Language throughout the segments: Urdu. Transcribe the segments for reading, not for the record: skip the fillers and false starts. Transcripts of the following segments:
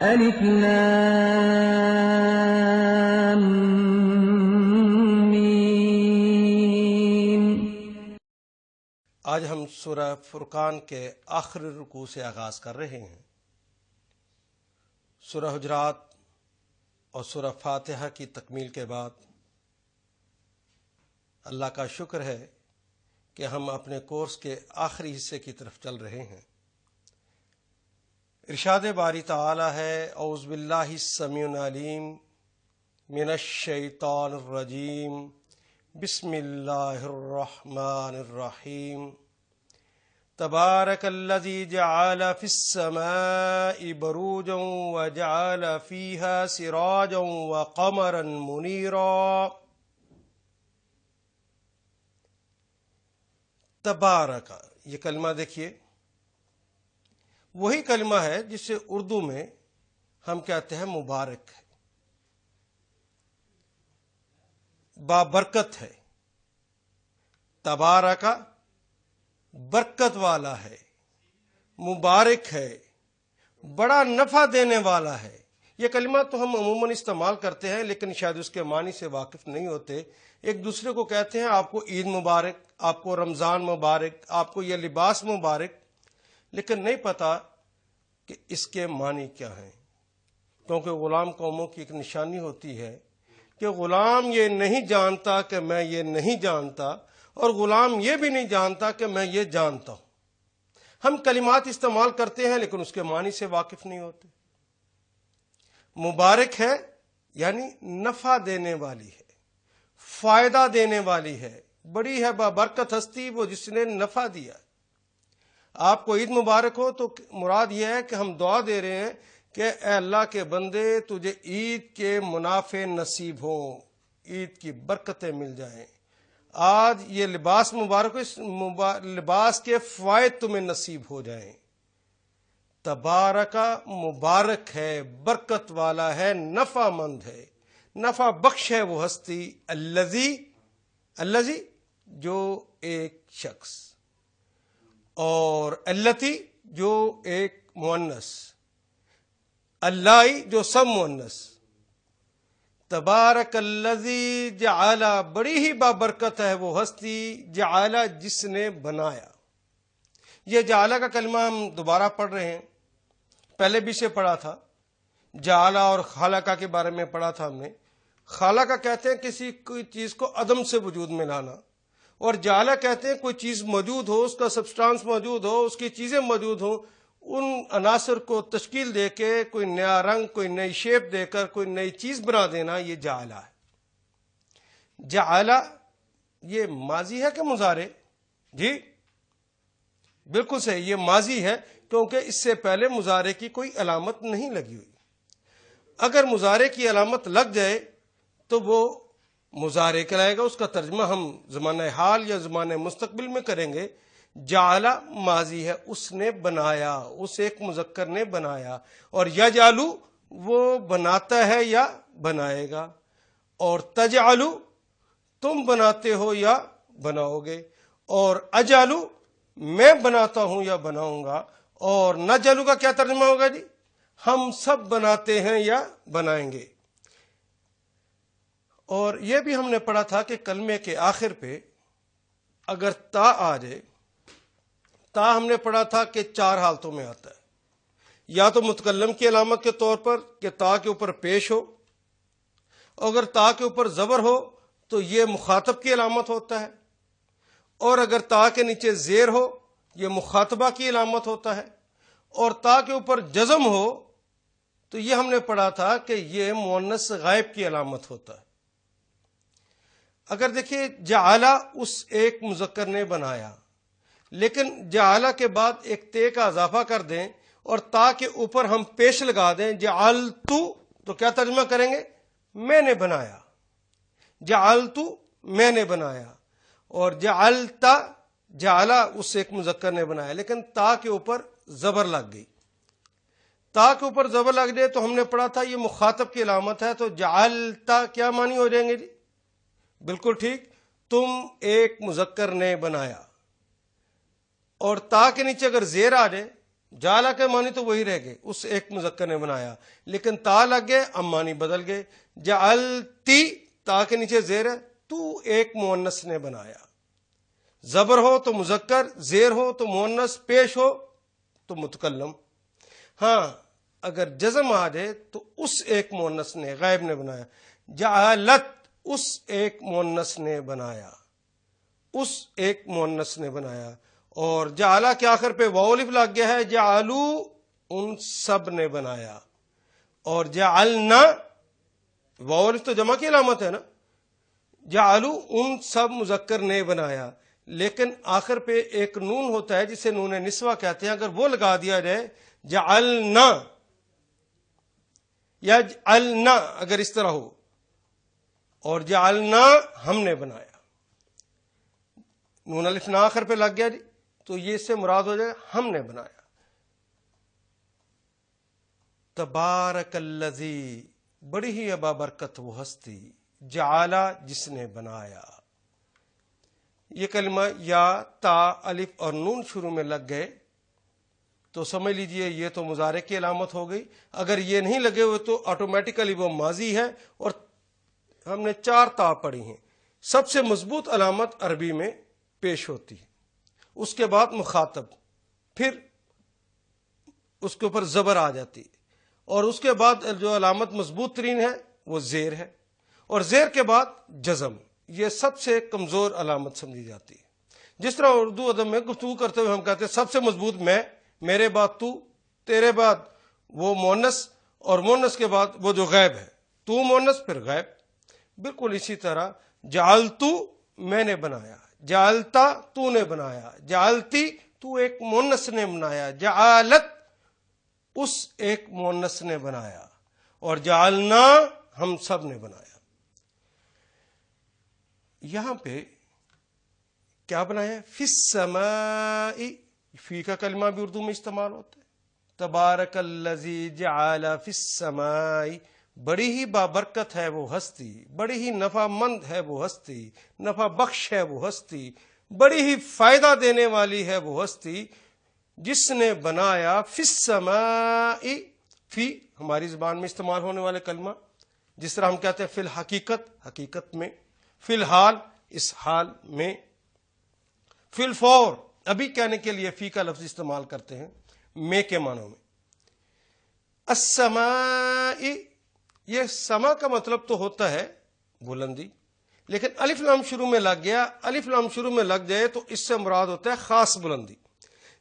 الف لام میم۔ آج ہم سورہ فرقان کے آخری رکوع سے آغاز کر رہے ہیں۔ سورہ حجرات اور سورہ فاتحہ کی تکمیل کے بعد اللہ کا شکر ہے کہ ہم اپنے کورس کے آخری حصے کی طرف چل رہے ہیں۔ ارشاد باری تعالی ہے، اعوذ باللہ السمیع العلیم من الشیطان الرجیم، بسم اللہ الرحمن الرحیم۔ تبارک الذی جعل فی السماء بروجا وجعل فیہا سراجا وقمرا منیرا۔ تبارک، یہ کلمہ دیکھیے، وہی کلمہ ہے جسے اردو میں ہم کہتے ہیں مبارک ہے، بابرکت ہے۔ تبارک برکت والا ہے، مبارک ہے، بڑا نفع دینے والا ہے۔ یہ کلمہ تو ہم عموماً استعمال کرتے ہیں لیکن شاید اس کے معنی سے واقف نہیں ہوتے۔ ایک دوسرے کو کہتے ہیں آپ کو عید مبارک، آپ کو رمضان مبارک، آپ کو یہ لباس مبارک، لیکن نہیں پتا کہ اس کے معنی کیا ہیں، کیونکہ غلام قوموں کی ایک نشانی ہوتی ہے کہ غلام یہ نہیں جانتا کہ میں یہ نہیں جانتا، اور غلام یہ بھی نہیں جانتا کہ میں یہ جانتا ہوں۔ ہم کلمات استعمال کرتے ہیں لیکن اس کے معنی سے واقف نہیں ہوتے۔ مبارک ہے یعنی نفع دینے والی ہے، فائدہ دینے والی ہے، بڑی ہے بابرکت ہستی وہ جس نے نفع دیا۔ آپ کو عید مبارک ہو تو مراد یہ ہے کہ ہم دعا دے رہے ہیں کہ اے اللہ کے بندے تجھے عید کے منافع نصیب ہوں، عید کی برکتیں مل جائیں۔ آج یہ لباس مبارک ہو، اس لباس کے فوائد تمہیں نصیب ہو جائیں۔ تبارکہ مبارک ہے، برکت والا ہے، نفع مند ہے، نفع بخش ہے وہ ہستی، الذی جو ایک شخص، اور اللتی جو ایک مؤنث، اللائی جو سب مؤنث۔ تبارک الذی جعل، بڑی ہی بابرکت ہے وہ ہستی، جعل جس نے بنایا۔ یہ جعل کا کلمہ ہم دوبارہ پڑھ رہے ہیں، پہلے بھی سے پڑھا تھا۔ جعل اور خلقہ کے بارے میں پڑھا تھا ہم نے۔ خلقہ کہتے ہیں کسی کوئی چیز کو عدم سے وجود میں لانا، اور جعل کہتے ہیں کوئی چیز موجود ہو، اس کا سبسٹانس موجود ہو، اس کی چیزیں موجود ہوں، ان عناصر کو تشکیل دے کے کوئی نیا رنگ، کوئی نئی شیپ دے کر کوئی نئی چیز بنا دینا، یہ جعل ہے۔ جعل یہ ماضی ہے کہ مضارع؟ جی بالکل صحیح، یہ ماضی ہے کیونکہ اس سے پہلے مضارع کی کوئی علامت نہیں لگی ہوئی۔ اگر مضارع کی علامت لگ جائے تو وہ مضارع کہلائے گا، اس کا ترجمہ ہم زمانہ حال یا زمانہ مستقبل میں کریں گے۔ جعل ماضی ہے، اس نے بنایا، اس ایک مذکر نے بنایا، اور یجعلو وہ بناتا ہے یا بنائے گا، اور تجعلو تم بناتے ہو یا بناؤ گے، اور اجعلو میں بناتا ہوں یا بناؤں گا، اور نجعلو کا کیا ترجمہ ہوگا جی؟ ہم سب بناتے ہیں یا بنائیں گے۔ اور یہ بھی ہم نے پڑھا تھا کہ کلمے کے آخر پہ اگر تا آ جائے، تا ہم نے پڑھا تھا کہ چار حالتوں میں آتا ہے، یا تو متکلم کی علامت کے طور پر کہ تا کے اوپر پیش ہو، اگر تا کے اوپر زبر ہو تو یہ مخاطب کی علامت ہوتا ہے، اور اگر تا کے نیچے زیر ہو یہ مخاطبہ کی علامت ہوتا ہے، اور تا کے اوپر جزم ہو تو یہ ہم نے پڑھا تھا کہ یہ مؤنث غائب کی علامت ہوتا ہے۔ اگر دیکھیے جعل اس ایک مذکر نے بنایا، لیکن جعل کے بعد ایک تے کا اضافہ کر دیں اور تا کے اوپر ہم پیش لگا دیں جعلتو، تو کیا ترجمہ کریں گے؟ میں نے بنایا، جعلتو میں نے بنایا، اور جعلتا جعل اس ایک مذکر نے بنایا، لیکن تا کے اوپر زبر لگ گئی۔ تا کے اوپر زبر لگ جائے تو ہم نے پڑھا تھا یہ مخاطب کی علامت ہے، تو جعلتا کیا معنی ہو جائیں گے جی؟ بالکل ٹھیک، تم ایک مذکر نے بنایا، اور تا کے نیچے اگر زیر آ جائے جعلا کے معنی تو وہی رہ گئے، اس ایک مذکر نے بنایا، لیکن تا لگ گئے، اب معنی بدل گئے۔ جعلتی، تا کے نیچے زیر ہے، تو ایک مؤنث نے بنایا۔ زبر ہو تو مذکر، زیر ہو تو مؤنث، پیش ہو تو متکلم۔ ہاں اگر جزم آ جائے تو اس ایک مؤنث نے، غائب نے بنایا۔ جعلت، اس ایک مؤنث نے بنایا، اس ایک مؤنث نے بنایا۔ اور جعلا کے آخر پہ واو الف لگ گیا ہے، جعلو، ان سب نے بنایا۔ اور جعلنا، واو الف تو جمع کی علامت ہے نا، جعلو، ان سب مذکر نے بنایا، لیکن آخر پہ ایک نون ہوتا ہے جسے نون نسوہ کہتے ہیں، اگر وہ لگا دیا جائے جعلنا یا جعلنا، اگر اس طرح ہو، اور جعلنا، ہم نے بنایا، نون الف نا آخر پہ لگ گیا جی، تو یہ اس سے مراد ہو جائے ہم نے بنایا۔ تبارک الذی، بڑی ہی بابرکت وہ ہستی، جعلا، جس نے بنایا۔ یہ کلمہ یا، تا، الف اور نون شروع میں لگ گئے تو سمجھ لیجئے یہ تو مضارع کی علامت ہو گئی۔ اگر یہ نہیں لگے ہوئے تو آٹومیٹیکلی وہ ماضی ہے، اور ہم نے 4 تا پڑھی ہیں۔ سب سے مضبوط علامت عربی میں پیش ہوتی ہے، اس کے بعد مخاطب، پھر اس کے اوپر زبر آ جاتی ہے، اور اس کے بعد جو علامت مضبوط ترین ہے وہ زیر ہے، اور زیر کے بعد جزم۔ یہ سب سے کمزور علامت سمجھی جاتی ہے۔ جس طرح اردو ادب میں گفتگو کرتے ہوئے ہم کہتے ہیں سب سے مضبوط میں، میرے بعد تو، تیرے بعد وہ مؤنث، اور مؤنث کے بعد وہ جو غائب ہے، تو مؤنث پھر غائب۔ بالکل اسی طرح جعلتو، میں نے بنایا، جعلتا، تو نے بنایا، جعلتی، تو ایک مؤنث نے بنایا، جعلت، اس ایک مؤنث نے بنایا، اور جعلنا، ہم سب نے بنایا۔ یہاں پہ کیا بنایا؟ فی السماء، فی کا کلمہ بھی اردو میں استعمال ہوتا ہے۔ تبارک الذی جعل فی السماء، بڑی ہی بابرکت ہے وہ ہستی، بڑی ہی نفع مند ہے وہ ہستی، نفع بخش ہے وہ ہستی، بڑی ہی فائدہ دینے والی ہے وہ ہستی، جس نے بنایا فی السماء، فی ہماری زبان میں استعمال ہونے والے کلمہ، جس طرح ہم کہتے ہیں فی الحقیقت، حقیقت میں، فی الحال، اس حال میں، فی الفور، ابھی کہنے کے لیے فی کا لفظ استعمال کرتے ہیں میں کے معنوں میں۔ السماء، یہ سما کا مطلب تو ہوتا ہے بلندی، لیکن الف لام شروع میں لگ گیا، الف لام شروع میں لگ جائے تو اس سے مراد ہوتا ہے خاص بلندی،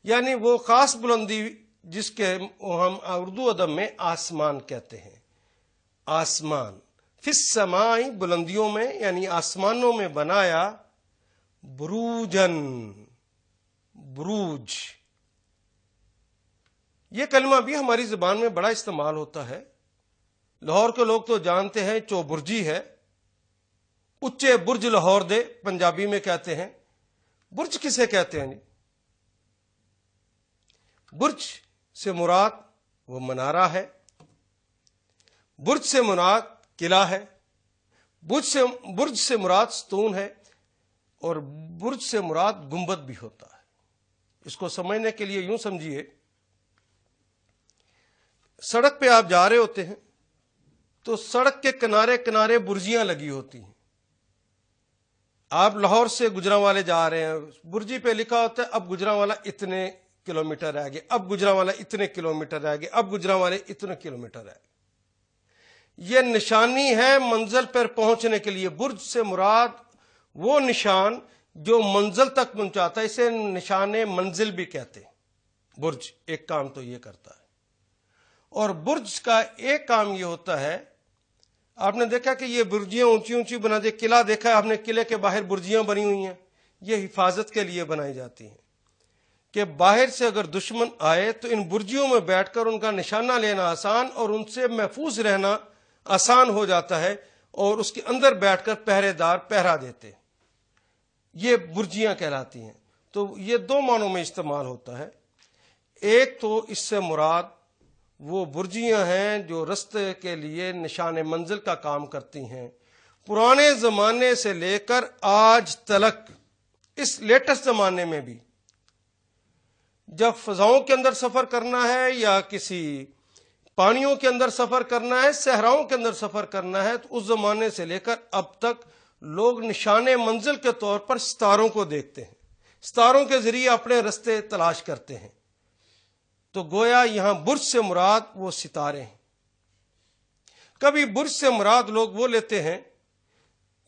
یعنی وہ خاص بلندی جس کے ہم اردو ادب میں آسمان کہتے ہیں۔ آسمان، فی السماء، بلندیوں میں یعنی آسمانوں میں بنایا، بروجن، بروج، یہ کلمہ بھی ہماری زبان میں بڑا استعمال ہوتا ہے۔ لاہور کے لوگ تو جانتے ہیں چو برجی ہے، اچے برج لاہور دے، پنجابی میں کہتے ہیں۔ برج کسے کہتے ہیں؟ برج سے مراد وہ منارہ ہے، برج سے مراد قلعہ ہے، برج سے مراد ستون ہے، اور برج سے مراد گنبد بھی ہوتا ہے۔ اس کو سمجھنے کے لیے یوں سمجھیے، سڑک پہ آپ جا رہے ہوتے ہیں تو سڑک کے کنارے کنارے برجیاں لگی ہوتی ہیں۔ آپ لاہور سے گجرانوالے جا رہے ہیں، برجی پہ لکھا ہوتا ہے اب گجرانوالا اتنے کلومیٹر رہ گئے، اب گجرانوالا اتنے کلومیٹر رہ گئے، اب گجرانوالے اتنے کلومیٹر رہ گئے۔ یہ نشانی ہے منزل پر پہنچنے کے لیے۔ برج سے مراد وہ نشان جو منزل تک پہنچاتا ہے، اسے نشان منزل بھی کہتے ہیں۔ برج ایک کام تو یہ کرتا ہے، اور برج کا ایک کام یہ ہوتا ہے، آپ نے دیکھا کہ یہ برجیاں اونچی اونچی بنا دے، قلعہ دیکھا ہے آپ نے، قلعے کے باہر برجیاں بنی ہوئی ہیں، یہ حفاظت کے لیے بنائی جاتی ہیں کہ باہر سے اگر دشمن آئے تو ان برجیوں میں بیٹھ کر ان کا نشانہ لینا آسان اور ان سے محفوظ رہنا آسان ہو جاتا ہے، اور اس کے اندر بیٹھ کر پہرے دار پہرا دیتے، یہ برجیاں کہلاتی ہیں۔ تو یہ 2 معنوں میں استعمال ہوتا ہے۔ ایک تو اس سے مراد وہ برجیاں ہیں جو رستے کے لیے نشان منزل کا کام کرتی ہیں، پرانے زمانے سے لے کر آج تلک، اس لیٹسٹ زمانے میں بھی جب فضاؤں کے اندر سفر کرنا ہے یا کسی پانیوں کے اندر سفر کرنا ہے، صحراؤں کے اندر سفر کرنا ہے، تو اس زمانے سے لے کر اب تک لوگ نشان منزل کے طور پر ستاروں کو دیکھتے ہیں، ستاروں کے ذریعے اپنے رستے تلاش کرتے ہیں۔ تو گویا یہاں برج سے مراد وہ ستارے ہیں۔ کبھی برج سے مراد لوگ وہ لیتے ہیں،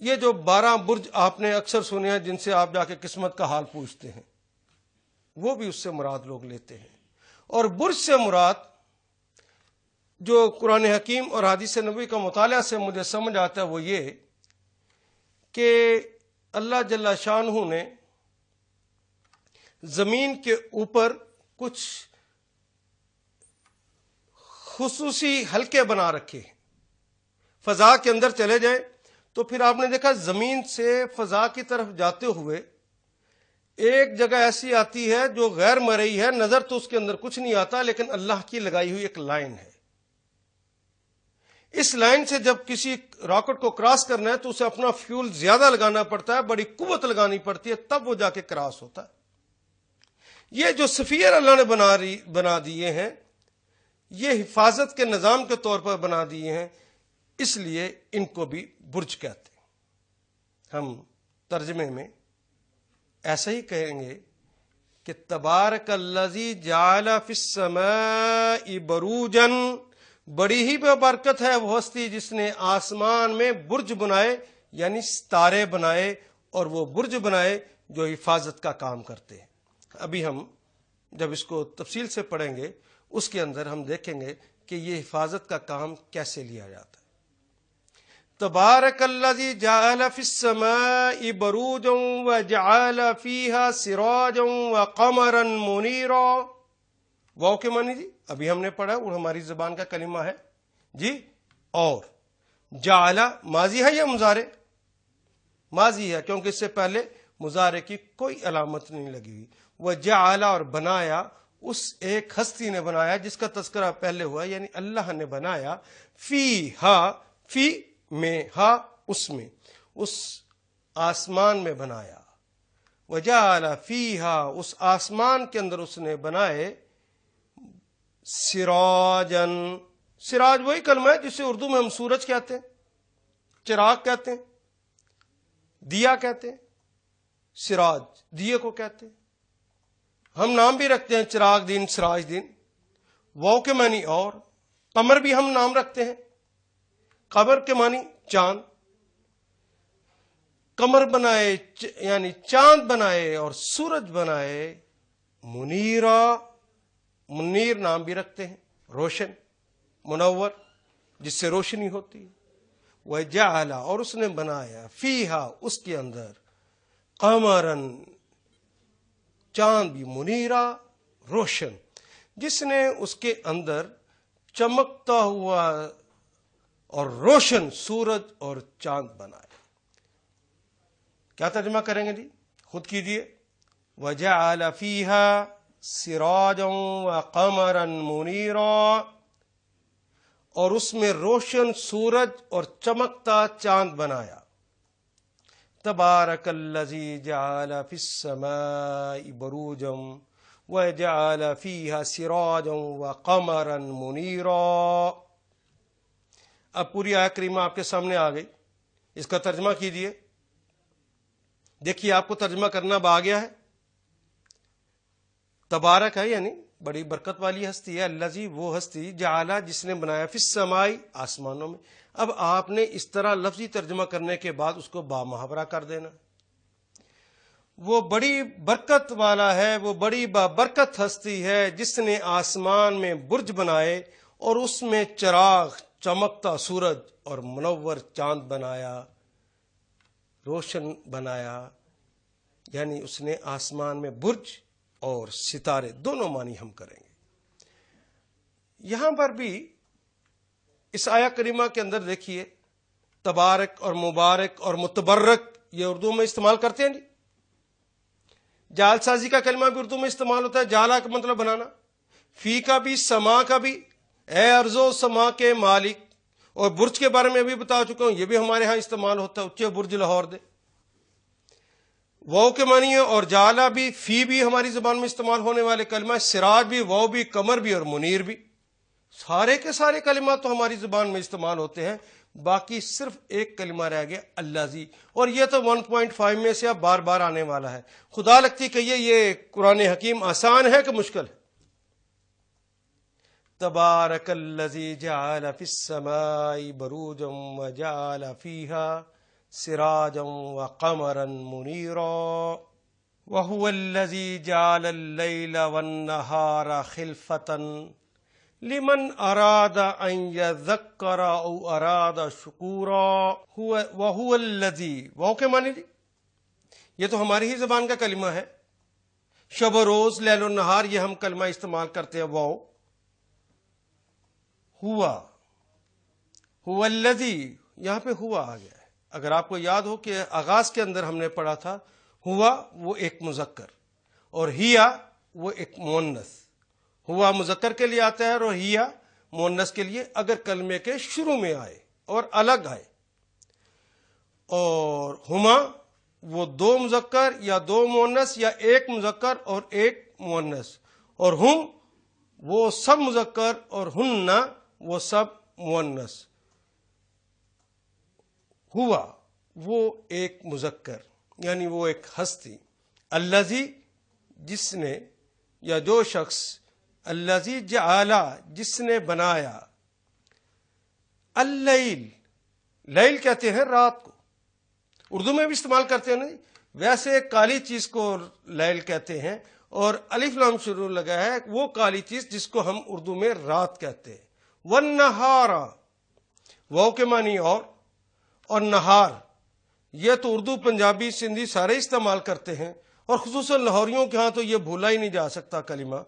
یہ جو 12 برج آپ نے اکثر سنے ہیں جن سے آپ جا کے قسمت کا حال پوچھتے ہیں، وہ بھی اس سے مراد لوگ لیتے ہیں۔ اور برج سے مراد جو قرآن حکیم اور حدیث نبوی کا مطالعہ سے مجھے سمجھ آتا ہے وہ یہ کہ اللہ جل شانہ نے زمین کے اوپر کچھ خصوصی حلقے بنا رکھے ہیں۔ فضا کے اندر چلے جائیں تو پھر آپ نے دیکھا زمین سے فضا کی طرف جاتے ہوئے ایک جگہ ایسی آتی ہے جو غیر مرئی ہے، نظر تو اس کے اندر کچھ نہیں آتا، لیکن اللہ کی لگائی ہوئی ایک لائن ہے۔ اس لائن سے جب کسی راکٹ کو کراس کرنا ہے تو اسے اپنا فیول زیادہ لگانا پڑتا ہے، بڑی قوت لگانی پڑتی ہے، تب وہ جا کے کراس ہوتا ہے۔ یہ جو سفیر اللہ نے بنا دیے ہیں، یہ حفاظت کے نظام کے طور پر بنا دیے ہیں، اس لیے ان کو بھی برج کہتے ہیں۔ ہم ترجمے میں ایسا ہی کہیں گے کہ تبارک الذی جعل فی السماء بروجا، بڑی ہی بابرکت ہے وہ ہستی جس نے آسمان میں برج بنائے، یعنی ستارے بنائے، اور وہ برج بنائے جو حفاظت کا کام کرتے ہیں۔ ابھی ہم جب اس کو تفصیل سے پڑھیں گے اس کے اندر ہم دیکھیں گے کہ یہ حفاظت کا کام کیسے لیا جاتا ہے۔ تبارک الذی جعل فی السماء بروجا وجعل فیہا سراجا وقمرا منیرا۔ واو کے معنی جی ابھی ہم نے پڑھا، وہ ہماری زبان کا کلمہ ہے جی۔ اور جعل ماضی ہے یا مضارع؟ ماضی ہے، کیونکہ اس سے پہلے مضارع کی کوئی علامت نہیں لگی ہوئی۔ وجعل اور بنایا، اس ایک ہستی نے بنایا جس کا تذکرہ پہلے ہوا، یعنی اللہ نے بنایا، فیہا، فی میں، ہا اس میں، اس آسمان میں بنایا۔ وجعل فیہا، اس آسمان کے اندر اس نے بنائے، سراجن، سراج وہی کلمہ ہے جسے اردو میں ہم سورج کہتے ہیں، چراغ کہتے ہیں، دیا کہتے ہیں، سراج دیے کو کہتے ہیں۔ ہم نام بھی رکھتے ہیں چراغ دین، سراج دین، واو کے معنی اور، قمر بھی ہم نام رکھتے ہیں، قمر کے معنی چاند، قمر بنائے یعنی چاند بنائے، اور سورج بنائے، منیرا، منیر نام بھی رکھتے ہیں، روشن، منور، جس سے روشنی ہوتی ہے۔ وجعل، اور اس نے بنایا، فیہا، اس کے اندر، قمرن، چاند بھی، منیرا، روشن، جس نے اس کے اندر چمکتا ہوا اور روشن سورج اور چاند بنایا۔ کیا ترجمہ کریں گے جی؟ خود کیجئے۔ وجعل فیہا سراجا وقمرا منیرا، اور اس میں روشن سورج اور چمکتا چاند بنایا۔ تبارک الذی جعل فی السماء بروجا وجعل فیہا سراجا وقمرا منیرا۔ اب پوری آیت کریمہ آپ کے سامنے آ گئی، اس کا ترجمہ کیجئے۔ دیکھیے آپ کو ترجمہ کرنا اب آ گیا ہے۔ تبارک ہے یعنی بڑی برکت والی ہستی ہے، الذی وہ ہستی، جعل جس نے بنایا، فی السماء آسمانوں میں۔ اب آپ نے اس طرح لفظی ترجمہ کرنے کے بعد اس کو با محاورہ کر دینا۔ وہ بڑی برکت والا ہے، وہ بڑی بابرکت ہستی ہے جس نے آسمان میں برج بنائے اور اس میں چراغ، چمکتا سورج اور منور چاند بنایا، روشن بنایا، یعنی اس نے آسمان میں برج اور ستارے، دونوں معنی ہم کریں گے۔ یہاں پر بھی اس آیہ کریمہ کے اندر دیکھیے، تبارک اور مبارک اور متبرک یہ اردو میں استعمال کرتے ہیں جی۔ جال سازی کا کلمہ بھی اردو میں استعمال ہوتا ہے، جالا کا مطلب بنانا، فی کا بھی، سما کا بھی، اے ارض و سما کے مالک، اور برج کے بارے میں بھی بتا چکا ہوں، یہ بھی ہمارے ہاں استعمال ہوتا ہے، اونچے برج لاہور دے۔ واو کے معنی ہے، اور جعلا بھی، فی بھی ہماری زبان میں استعمال ہونے والے کلمہ ہے، سراج بھی، واو بھی، قمر بھی اور منیر بھی، سارے کے سارے کلمات تو ہماری زبان میں استعمال ہوتے ہیں. باقی صرف ایک کلمہ رہ گیا الذی، اور یہ تو 1.5 میں سے اب بار بار آنے والا ہے. خدا لگتی کہیے یہ قرآن حکیم آسان ہے کہ مشکل ہے؟ تبارک الذی جعل فی السماء بروجا وجعل فیہا سراجا وقمرا منیرا وهو الذی جعل اللیل والنہار خلفتا لمن اراد ان یذکر او اراد شکورا. وهو الذی، وہ کے معنی جی؟ یہ تو ہماری ہی زبان کا کلمہ ہے. شب و روز، لیل و نہار، یہ ہم کلمہ استعمال کرتے ہیں. وہ ہوا الذی، یہاں پہ ہوا آ گیا ہے. اگر آپ کو یاد ہو کہ آغاز کے اندر ہم نے پڑھا تھا ہوا وہ ایک مذکر اور ہیا وہ ایک مؤنث. ہوا مذکر کے لیے آتا ہے اور ہیا مؤنث کے لیے اگر کلمے کے شروع میں آئے اور الگ آئے. اور ہما وہ دو مذکر یا دو مؤنث یا ایک مذکر اور ایک مؤنث. اور ہم وہ سب مذکر اور ہننا وہ سب مؤنث. ہوا وہ ایک مذکر یعنی وہ ایک ہستی. الذی جس نے یا جو شخص، الذی جعل جس نے بنایا، اللیل، لیل کہتے ہیں رات کو، اردو میں بھی استعمال کرتے ہیں نا. ویسے کالی چیز کو لیل کہتے ہیں اور الف لام شروع لگا ہے وہ کالی چیز جس کو ہم اردو میں رات کہتے ہیں. والنہار، واو کے معنی اور نہار، یہ تو اردو پنجابی سندھی سارے استعمال کرتے ہیں اور خصوصاً لاہوریوں کے ہاں تو یہ بھولا ہی نہیں جا سکتا کلمہ.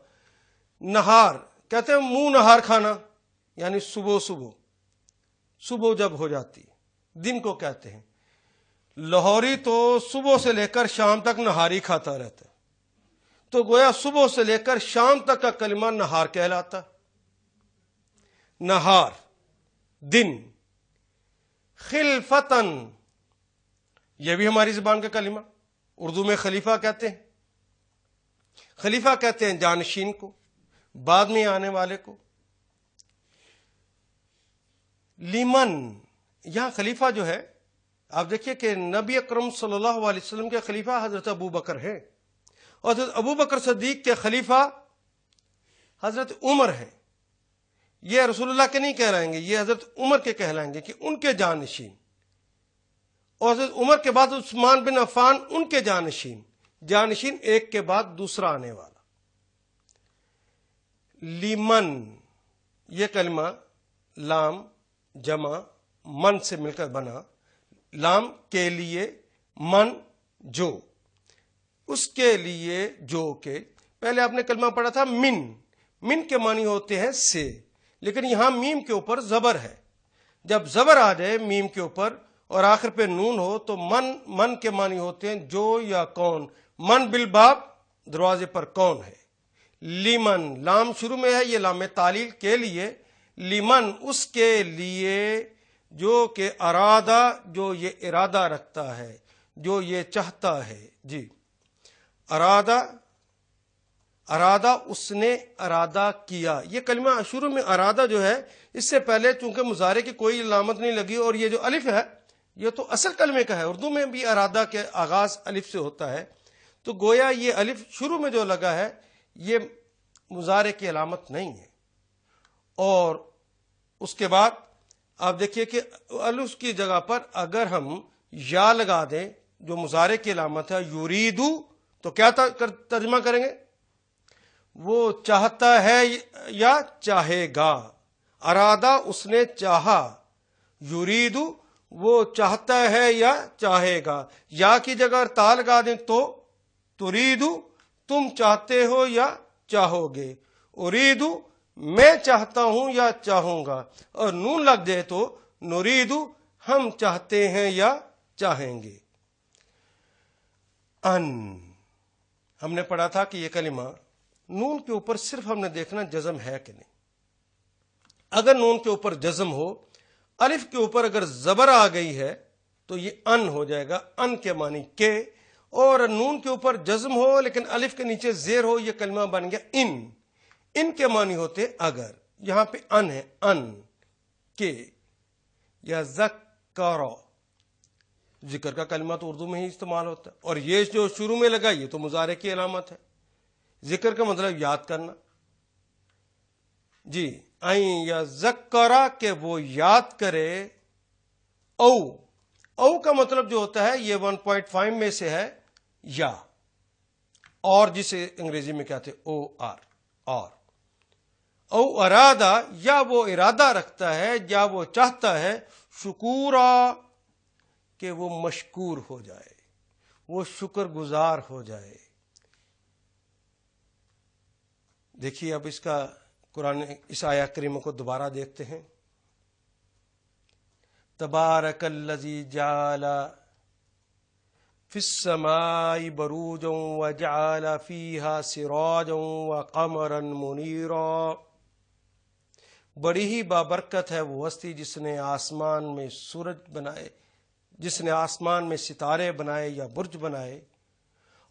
نہار کہتے ہیں منہ نہار کھانا، یعنی صبح جب ہو جاتی دن کو کہتے ہیں. لاہوری تو صبح سے لے کر شام تک نہاری کھاتا رہتا ہے، تو گویا صبح سے لے کر شام تک کا کلمہ نہار کہلاتا. نہار دن. خلفتن یہ بھی ہماری زبان کا کلمہ، اردو میں خلیفہ کہتے ہیں. خلیفہ کہتے ہیں جانشین کو، بعد میں آنے والے کو. لیمن، یہاں خلیفہ جو ہے آپ دیکھیے کہ نبی اکرم صلی اللہ علیہ وسلم کے خلیفہ حضرت ابو بکر ہیں اور حضرت ابو بکر صدیق کے خلیفہ حضرت عمر ہیں. یہ رسول اللہ کے نہیں کہلائیں گے، یہ حضرت عمر کے کہلائیں گے کہ ان کے جانشین. اور حضرت عمر کے بعد عثمان بن عفان ان کے جانشین ایک کے بعد دوسرا آنے والا. لیمن یہ کلمہ لام جمع من سے مل کر بنا. لام کے لیے، من جو، اس کے لیے جو کے. پہلے آپ نے کلمہ پڑھا تھا من کے معنی ہوتے ہیں سے، لیکن یہاں میم کے اوپر زبر ہے. جب زبر آ جائے میم کے اوپر اور آخر پہ نون ہو تو من کے معنی ہوتے ہیں جو یا کون. من بالباب، دروازے پر کون ہے. لیمن لام شروع میں ہے، یہ لام تعلیل کے لیے. لیمن اس کے لیے جو کہ ارادہ، جو یہ ارادہ رکھتا ہے، جو یہ چاہتا ہے. جی ارادہ اس نے ارادہ کیا. یہ کلمہ شروع میں ارادہ جو ہے اس سے پہلے چونکہ مضارع کی کوئی علامت نہیں لگی اور یہ جو الف ہے یہ تو اصل کلمے کا ہے. اردو میں بھی ارادہ کے آغاز الف سے ہوتا ہے، تو گویا یہ الف شروع میں جو لگا ہے یہ مضارع کی علامت نہیں ہے. اور اس کے بعد آپ دیکھیے کہ الف کی جگہ پر اگر ہم یا لگا دیں جو مضارع کی علامت ہے یریدو، تو کیا ترجمہ کریں گے؟ وہ چاہتا ہے یا چاہے گا. ارادہ اس نے چاہا، یریدو وہ چاہتا ہے یا چاہے گا. یا کی جگہ تا لگا دیں تو تریدو تم چاہتے ہو یا چاہو گے. اریدو میں چاہتا ہوں یا چاہوں گا. اور نون لگ جائے تو نریدو ہم چاہتے ہیں یا چاہیں گے. ان ہم نے پڑھا تھا کہ یہ کلمہ نون کے اوپر صرف ہم نے دیکھنا جزم ہے کہ نہیں. اگر نون کے اوپر جزم ہو، الف کے اوپر اگر زبر آ گئی ہے تو یہ ان ہو جائے گا. ان کے معنی کے، اور نون کے اوپر جزم ہو لیکن الف کے نیچے زیر ہو، یہ کلمہ بن گیا ان کے معنی ہوتے اگر. یہاں پہ ان ہے، ان کے، یا ذکر، ذکر کا کلمہ تو اردو میں ہی استعمال ہوتا ہے، اور یہ جو شروع میں لگا یہ تو مضارع کی علامت ہے. ذکر کا مطلب یاد کرنا. جی آئیں یا ذکرہ کہ وہ یاد کرے. او کا مطلب جو ہوتا ہے یہ 1.5 میں سے ہے یا، اور جسے انگریزی میں کہتے او آر، اور او ارادہ، یا وہ ارادہ رکھتا ہے یا وہ چاہتا ہے، شکورا کہ وہ مشکور ہو جائے، وہ شکر گزار ہو جائے. دیکھیے اب اس کا قرآن اس آیہ کریمہ کو دوبارہ دیکھتے ہیں. تبارک الذی جعل فی السماء بروجا وجعل فیہا سراجا وقمرا منیرا. بڑی ہی بابرکت ہے وہ ہستی جس نے آسمان میں سورج بنائے، جس نے آسمان میں ستارے بنائے یا برج بنائے،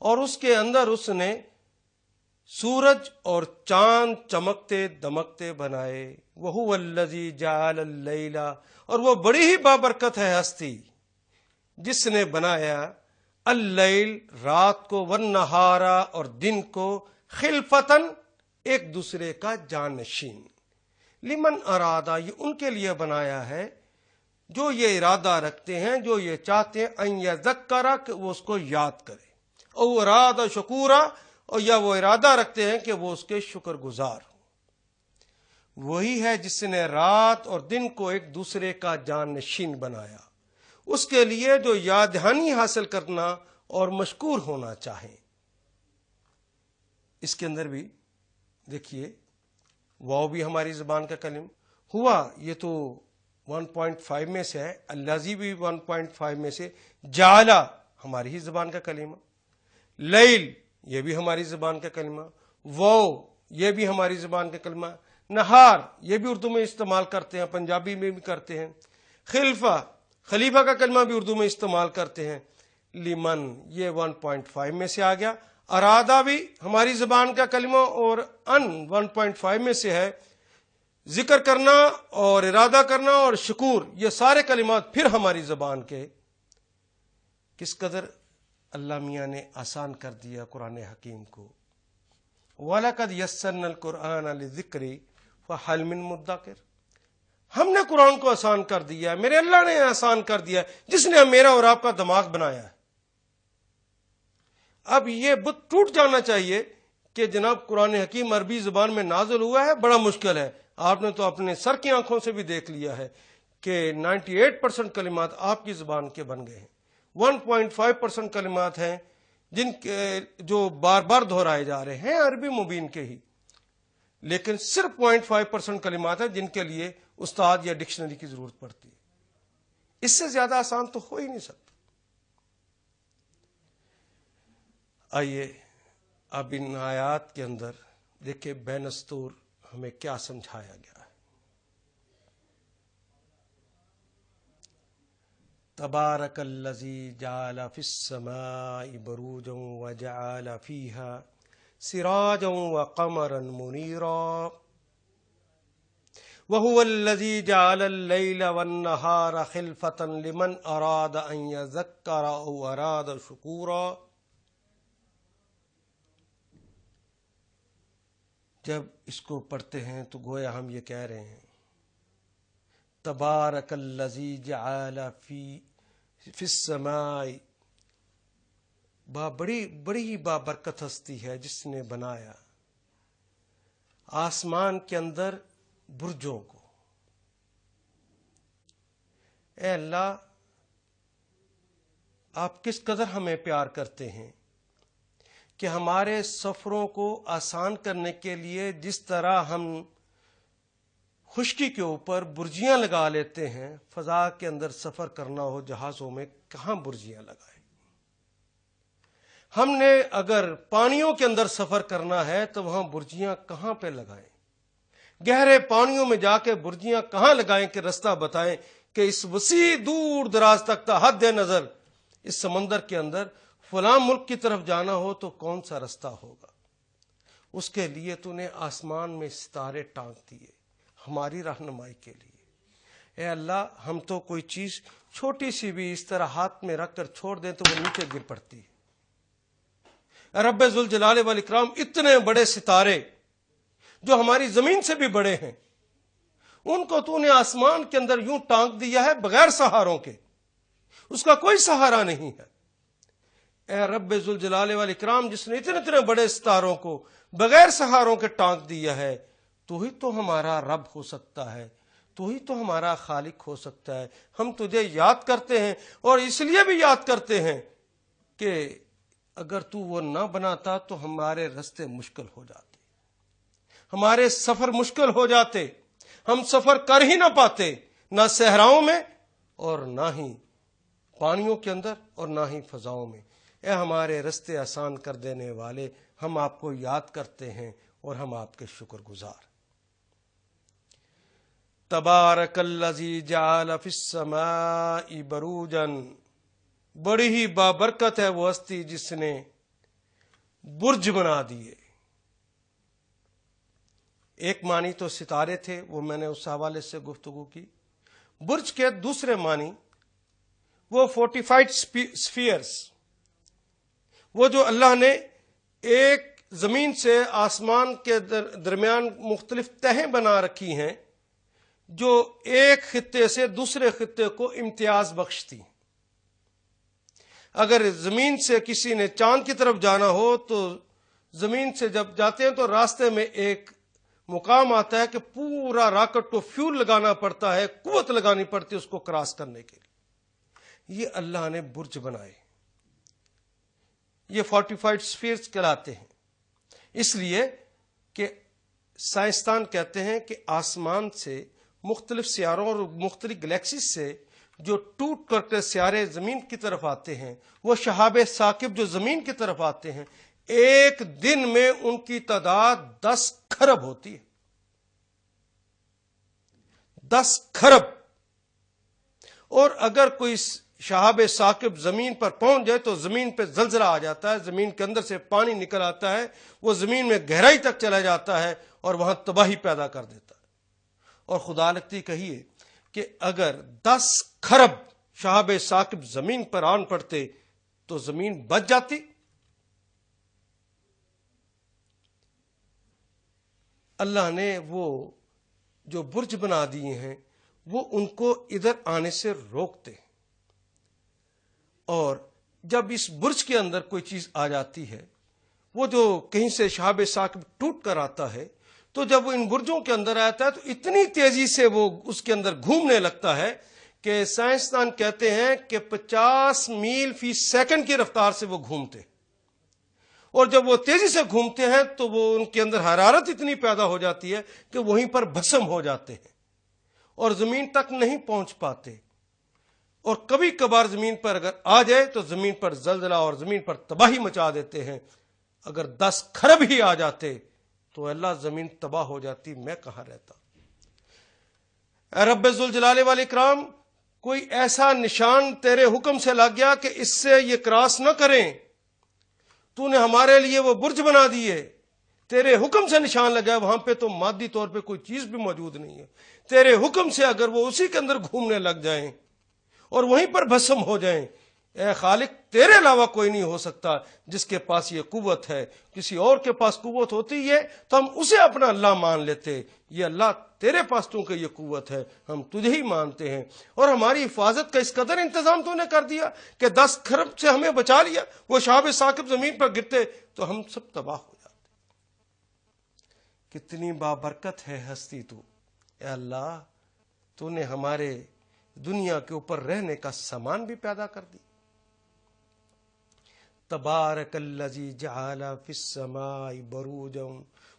اور اس کے اندر اس نے سورج اور چاند چمکتے دمکتے بنائے. وَهُوَ الَّذِي جَعَلَ اللَّيْلَ، اور وہ بڑی ہی بابرکت ہے ہستی جس نے بنایا اللیل، رات کو، والنہارا، اور دن کو، خلفتن، ایک دوسرے کا جانشین. لمن ارادہ، یہ ان کے لیے بنایا ہے جو یہ ارادہ رکھتے ہیں، جو یہ چاہتے ہیں، ان یذکرہ کہ وہ اس کو یاد کرے، او ارادہ شکورا، اور یا وہ ارادہ رکھتے ہیں کہ وہ اس کے شکر گزار ہوں. وہی ہے جس نے رات اور دن کو ایک دوسرے کا جانشین بنایا، اس کے لیے جو یاد دہانی حاصل کرنا اور مشکور ہونا چاہیں. اس کے اندر بھی دیکھیے واو بھی ہماری زبان کا کلم ہوا، یہ تو 1.5 میں سے ہے، الذی بھی 1.5 میں سے، جعلا ہماری ہی زبان کا کلمہ، لیل یہ بھی ہماری زبان کا کلمہ، واو یہ بھی ہماری زبان کا کلمہ، نہار یہ بھی اردو میں استعمال کرتے ہیں، پنجابی میں بھی کرتے ہیں، خلیفہ کا کلمہ بھی اردو میں استعمال کرتے ہیں. لمن یہ 1.5 میں سے آ گیا. ارادہ بھی ہماری زبان کا کلمہ اور ان 1.5 میں سے ہے. ذکر کرنا اور ارادہ کرنا اور شکور، یہ سارے کلمات پھر ہماری زبان کے. کس قدر اللہ میاں نے آسان کر دیا قرآن حکیم کو. وَلَقَدْ يَسَّرْنَا الْقُرْآنَ لِلذِّكْرِ فَهَلْ مِن مُدَّكِرٍ. ہم نے قرآن کو آسان کر دیا، میرے اللہ نے آسان کر دیا جس نے میرا اور آپ کا دماغ بنایا ہے. اب یہ بت ٹوٹ جانا چاہیے کہ جناب قرآن حکیم عربی زبان میں نازل ہوا ہے، بڑا مشکل ہے. آپ نے تو اپنے سر کی آنکھوں سے بھی دیکھ لیا ہے کہ 98% کلمات آپ کی زبان کے بن گئے ہیں. 1.5% کلمات ہیں جن کے جو بار بار دہرائے جا رہے ہیں عربی مبین کے ہی، لیکن صرف 0.5% کلمات ہیں جن کے لیے استاد یا ڈکشنری کی ضرورت پڑتی ہے. اس سے زیادہ آسان تو ہو ہی نہیں سکتا. آئیے اب ان آیات کے اندر دیکھیں بین السطور ہمیں کیا سمجھایا گیا ہے. تبارک الذی جعل فی السماء بروجا وجعل فیہا سراجا وقمرا منیرا وَهُوَ الَّذِي جَعَلَ اللَّيْلَ وَالنَّهَارَ خِلْفَةً لِمَنْ أَرَادَ أَنْ يَذَكَّرَ أَوْ أَرَادَ شُكُورًا. جب اس کو پڑھتے ہیں تو گویا ہم یہ کہہ رہے ہیں تبارک الذی جعل فی السماء، بڑی ہی بابرکت ہستی ہے جس نے بنایا آسمان کے اندر برجوں کو. اے اللہ آپ کس قدر ہمیں پیار کرتے ہیں کہ ہمارے سفروں کو آسان کرنے کے لیے جس طرح ہم خشکی کے اوپر برجیاں لگا لیتے ہیں، فضا کے اندر سفر کرنا ہو جہازوں میں کہاں برجیاں لگائیں. ہم نے اگر پانیوں کے اندر سفر کرنا ہے تو وہاں برجیاں کہاں پہ لگائیں، گہرے پانیوں میں جا کے برجیاں کہاں لگائیں کہ رستہ بتائیں کہ اس وسیع دور دراز تک تا حد نظر اس سمندر کے اندر فلاں ملک کی طرف جانا ہو تو کون سا رستہ ہوگا، اس کے لیے تو نے آسمان میں ستارے ٹانک دیے ہماری رہنمائی کے لیے۔ اے اللہ، ہم تو کوئی چیز چھوٹی سی بھی اس طرح ہاتھ میں رکھ کر چھوڑ دیں تو وہ نیچے گر پڑتی ہے۔ اے رب ذوالجلال والاکرام، اتنے بڑے ستارے جو ہماری زمین سے بھی بڑے ہیں، ان کو تو نے آسمان کے اندر یوں ٹانک دیا ہے بغیر سہاروں کے، اس کا کوئی سہارا نہیں ہے۔ اے رب ذوالجلال والاکرام، جس نے اتنے اتنے بڑے ستاروں کو بغیر سہاروں کے ٹانک دیا ہے، تو ہی تو ہمارا رب ہو سکتا ہے، تو ہی تو ہمارا خالق ہو سکتا ہے۔ ہم تجھے یاد کرتے ہیں، اور اس لیے بھی یاد کرتے ہیں کہ اگر تو وہ نہ بناتا تو ہمارے رستے مشکل ہو جاتے، ہمارے سفر مشکل ہو جاتے، ہم سفر کر ہی نہ پاتے، نہ صحراؤں میں اور نہ ہی پانیوں کے اندر اور نہ ہی فضاؤں میں۔ اے ہمارے رستے آسان کر دینے والے، ہم آپ کو یاد کرتے ہیں اور ہم آپ کے شکر گزار۔ تبارک الذی جعل فی السماء بروجا، بڑی ہی بابرکت ہے وہ ہستی جس نے برج بنا دیے۔ ایک معنی تو ستارے تھے، وہ میں نے اس حوالے سے گفتگو کی۔ برج کے دوسرے معنی وہ فورٹیفائڈ سفیئرز، وہ جو اللہ نے ایک زمین سے آسمان کے درمیان مختلف تہیں بنا رکھی ہیں جو ایک خطے سے دوسرے خطے کو امتیاز بخشتی ہیں۔ اگر زمین سے کسی نے چاند کی طرف جانا ہو تو زمین سے جب جاتے ہیں تو راستے میں ایک مقام آتا ہے کہ پورا راکٹ کو فیول لگانا پڑتا ہے، قوت لگانی پڑتی ہے اس کو کراس کرنے کے لیے۔ یہ اللہ نے برج بنائے، یہ فورٹیفائڈ سفیئرز کہلاتے ہیں، اس لیے کہ سائنسدان کہتے ہیں کہ آسمان سے مختلف سیاروں اور مختلف گلیکسیز سے جو ٹوٹ کر کے سیارے زمین کی طرف آتے ہیں، وہ شہاب ثاقب جو زمین کی طرف آتے ہیں، ایک دن میں ان کی تعداد 10 کھرب ہوتی ہے۔ 10 کھرب۔ اور اگر کوئی شہاب ثاقب زمین پر پہنچ جائے تو زمین پہ زلزلہ آ جاتا ہے، زمین کے اندر سے پانی نکل آتا ہے، وہ زمین میں گہرائی تک چلا جاتا ہے اور وہاں تباہی پیدا کر دیتا ہے۔ اور خدا لگتی کہیے کہ اگر 10 کھرب شہاب ثاقب زمین پر آن پڑتے تو زمین بچ جاتی۔ اللہ نے وہ جو برج بنا دیے ہیں وہ ان کو ادھر آنے سے روکتے ہیں، اور جب اس برج کے اندر کوئی چیز آ جاتی ہے، وہ جو کہیں سے شہاب ثاقب ٹوٹ کر آتا ہے، تو جب وہ ان برجوں کے اندر آتا ہے تو اتنی تیزی سے وہ اس کے اندر گھومنے لگتا ہے کہ سائنسدان کہتے ہیں کہ 50 میل فی سیکنڈ کی رفتار سے وہ گھومتے ہیں، اور جب وہ تیزی سے گھومتے ہیں تو وہ ان کے اندر حرارت اتنی پیدا ہو جاتی ہے کہ وہیں پر بھسم ہو جاتے ہیں اور زمین تک نہیں پہنچ پاتے، اور کبھی کبھار زمین پر اگر آ جائے تو زمین پر زلزلہ اور زمین پر تباہی مچا دیتے ہیں۔ اگر 10 کھرب ہی آ جاتے تو اللہ زمین تباہ ہو جاتی، میں کہاں رہتا۔ اے رب ذوالجلال والاکرام، کوئی ایسا نشان تیرے حکم سے لگ گیا کہ اس سے یہ کراس نہ کریں، تو نے ہمارے لیے وہ برج بنا دیے، تیرے حکم سے نشان لگا، وہاں پہ تو مادی طور پہ کوئی چیز بھی موجود نہیں ہے، تیرے حکم سے اگر وہ اسی کے اندر گھومنے لگ جائیں اور وہیں پر بھسم ہو جائیں، اے خالق تیرے علاوہ کوئی نہیں ہو سکتا جس کے پاس یہ قوت ہے۔ کسی اور کے پاس قوت ہوتی ہے تو ہم اسے اپنا اللہ مان لیتے، یہ اللہ تیرے پاس چونکہ یہ قوت ہے ہم تجھے ہی مانتے ہیں، اور ہماری حفاظت کا اس قدر انتظام تو نے کر دیا کہ 10 کھرب سے ہمیں بچا لیا، وہ شہاب ثاقب زمین پر گرتے تو ہم سب تباہ ہو جاتے۔ کتنی بابرکت ہے ہستی تو، اے اللہ تو نے ہمارے دنیا کے اوپر رہنے کا سامان بھی پیدا کر دی۔ تبارک الذی جعل فی السماء بروجا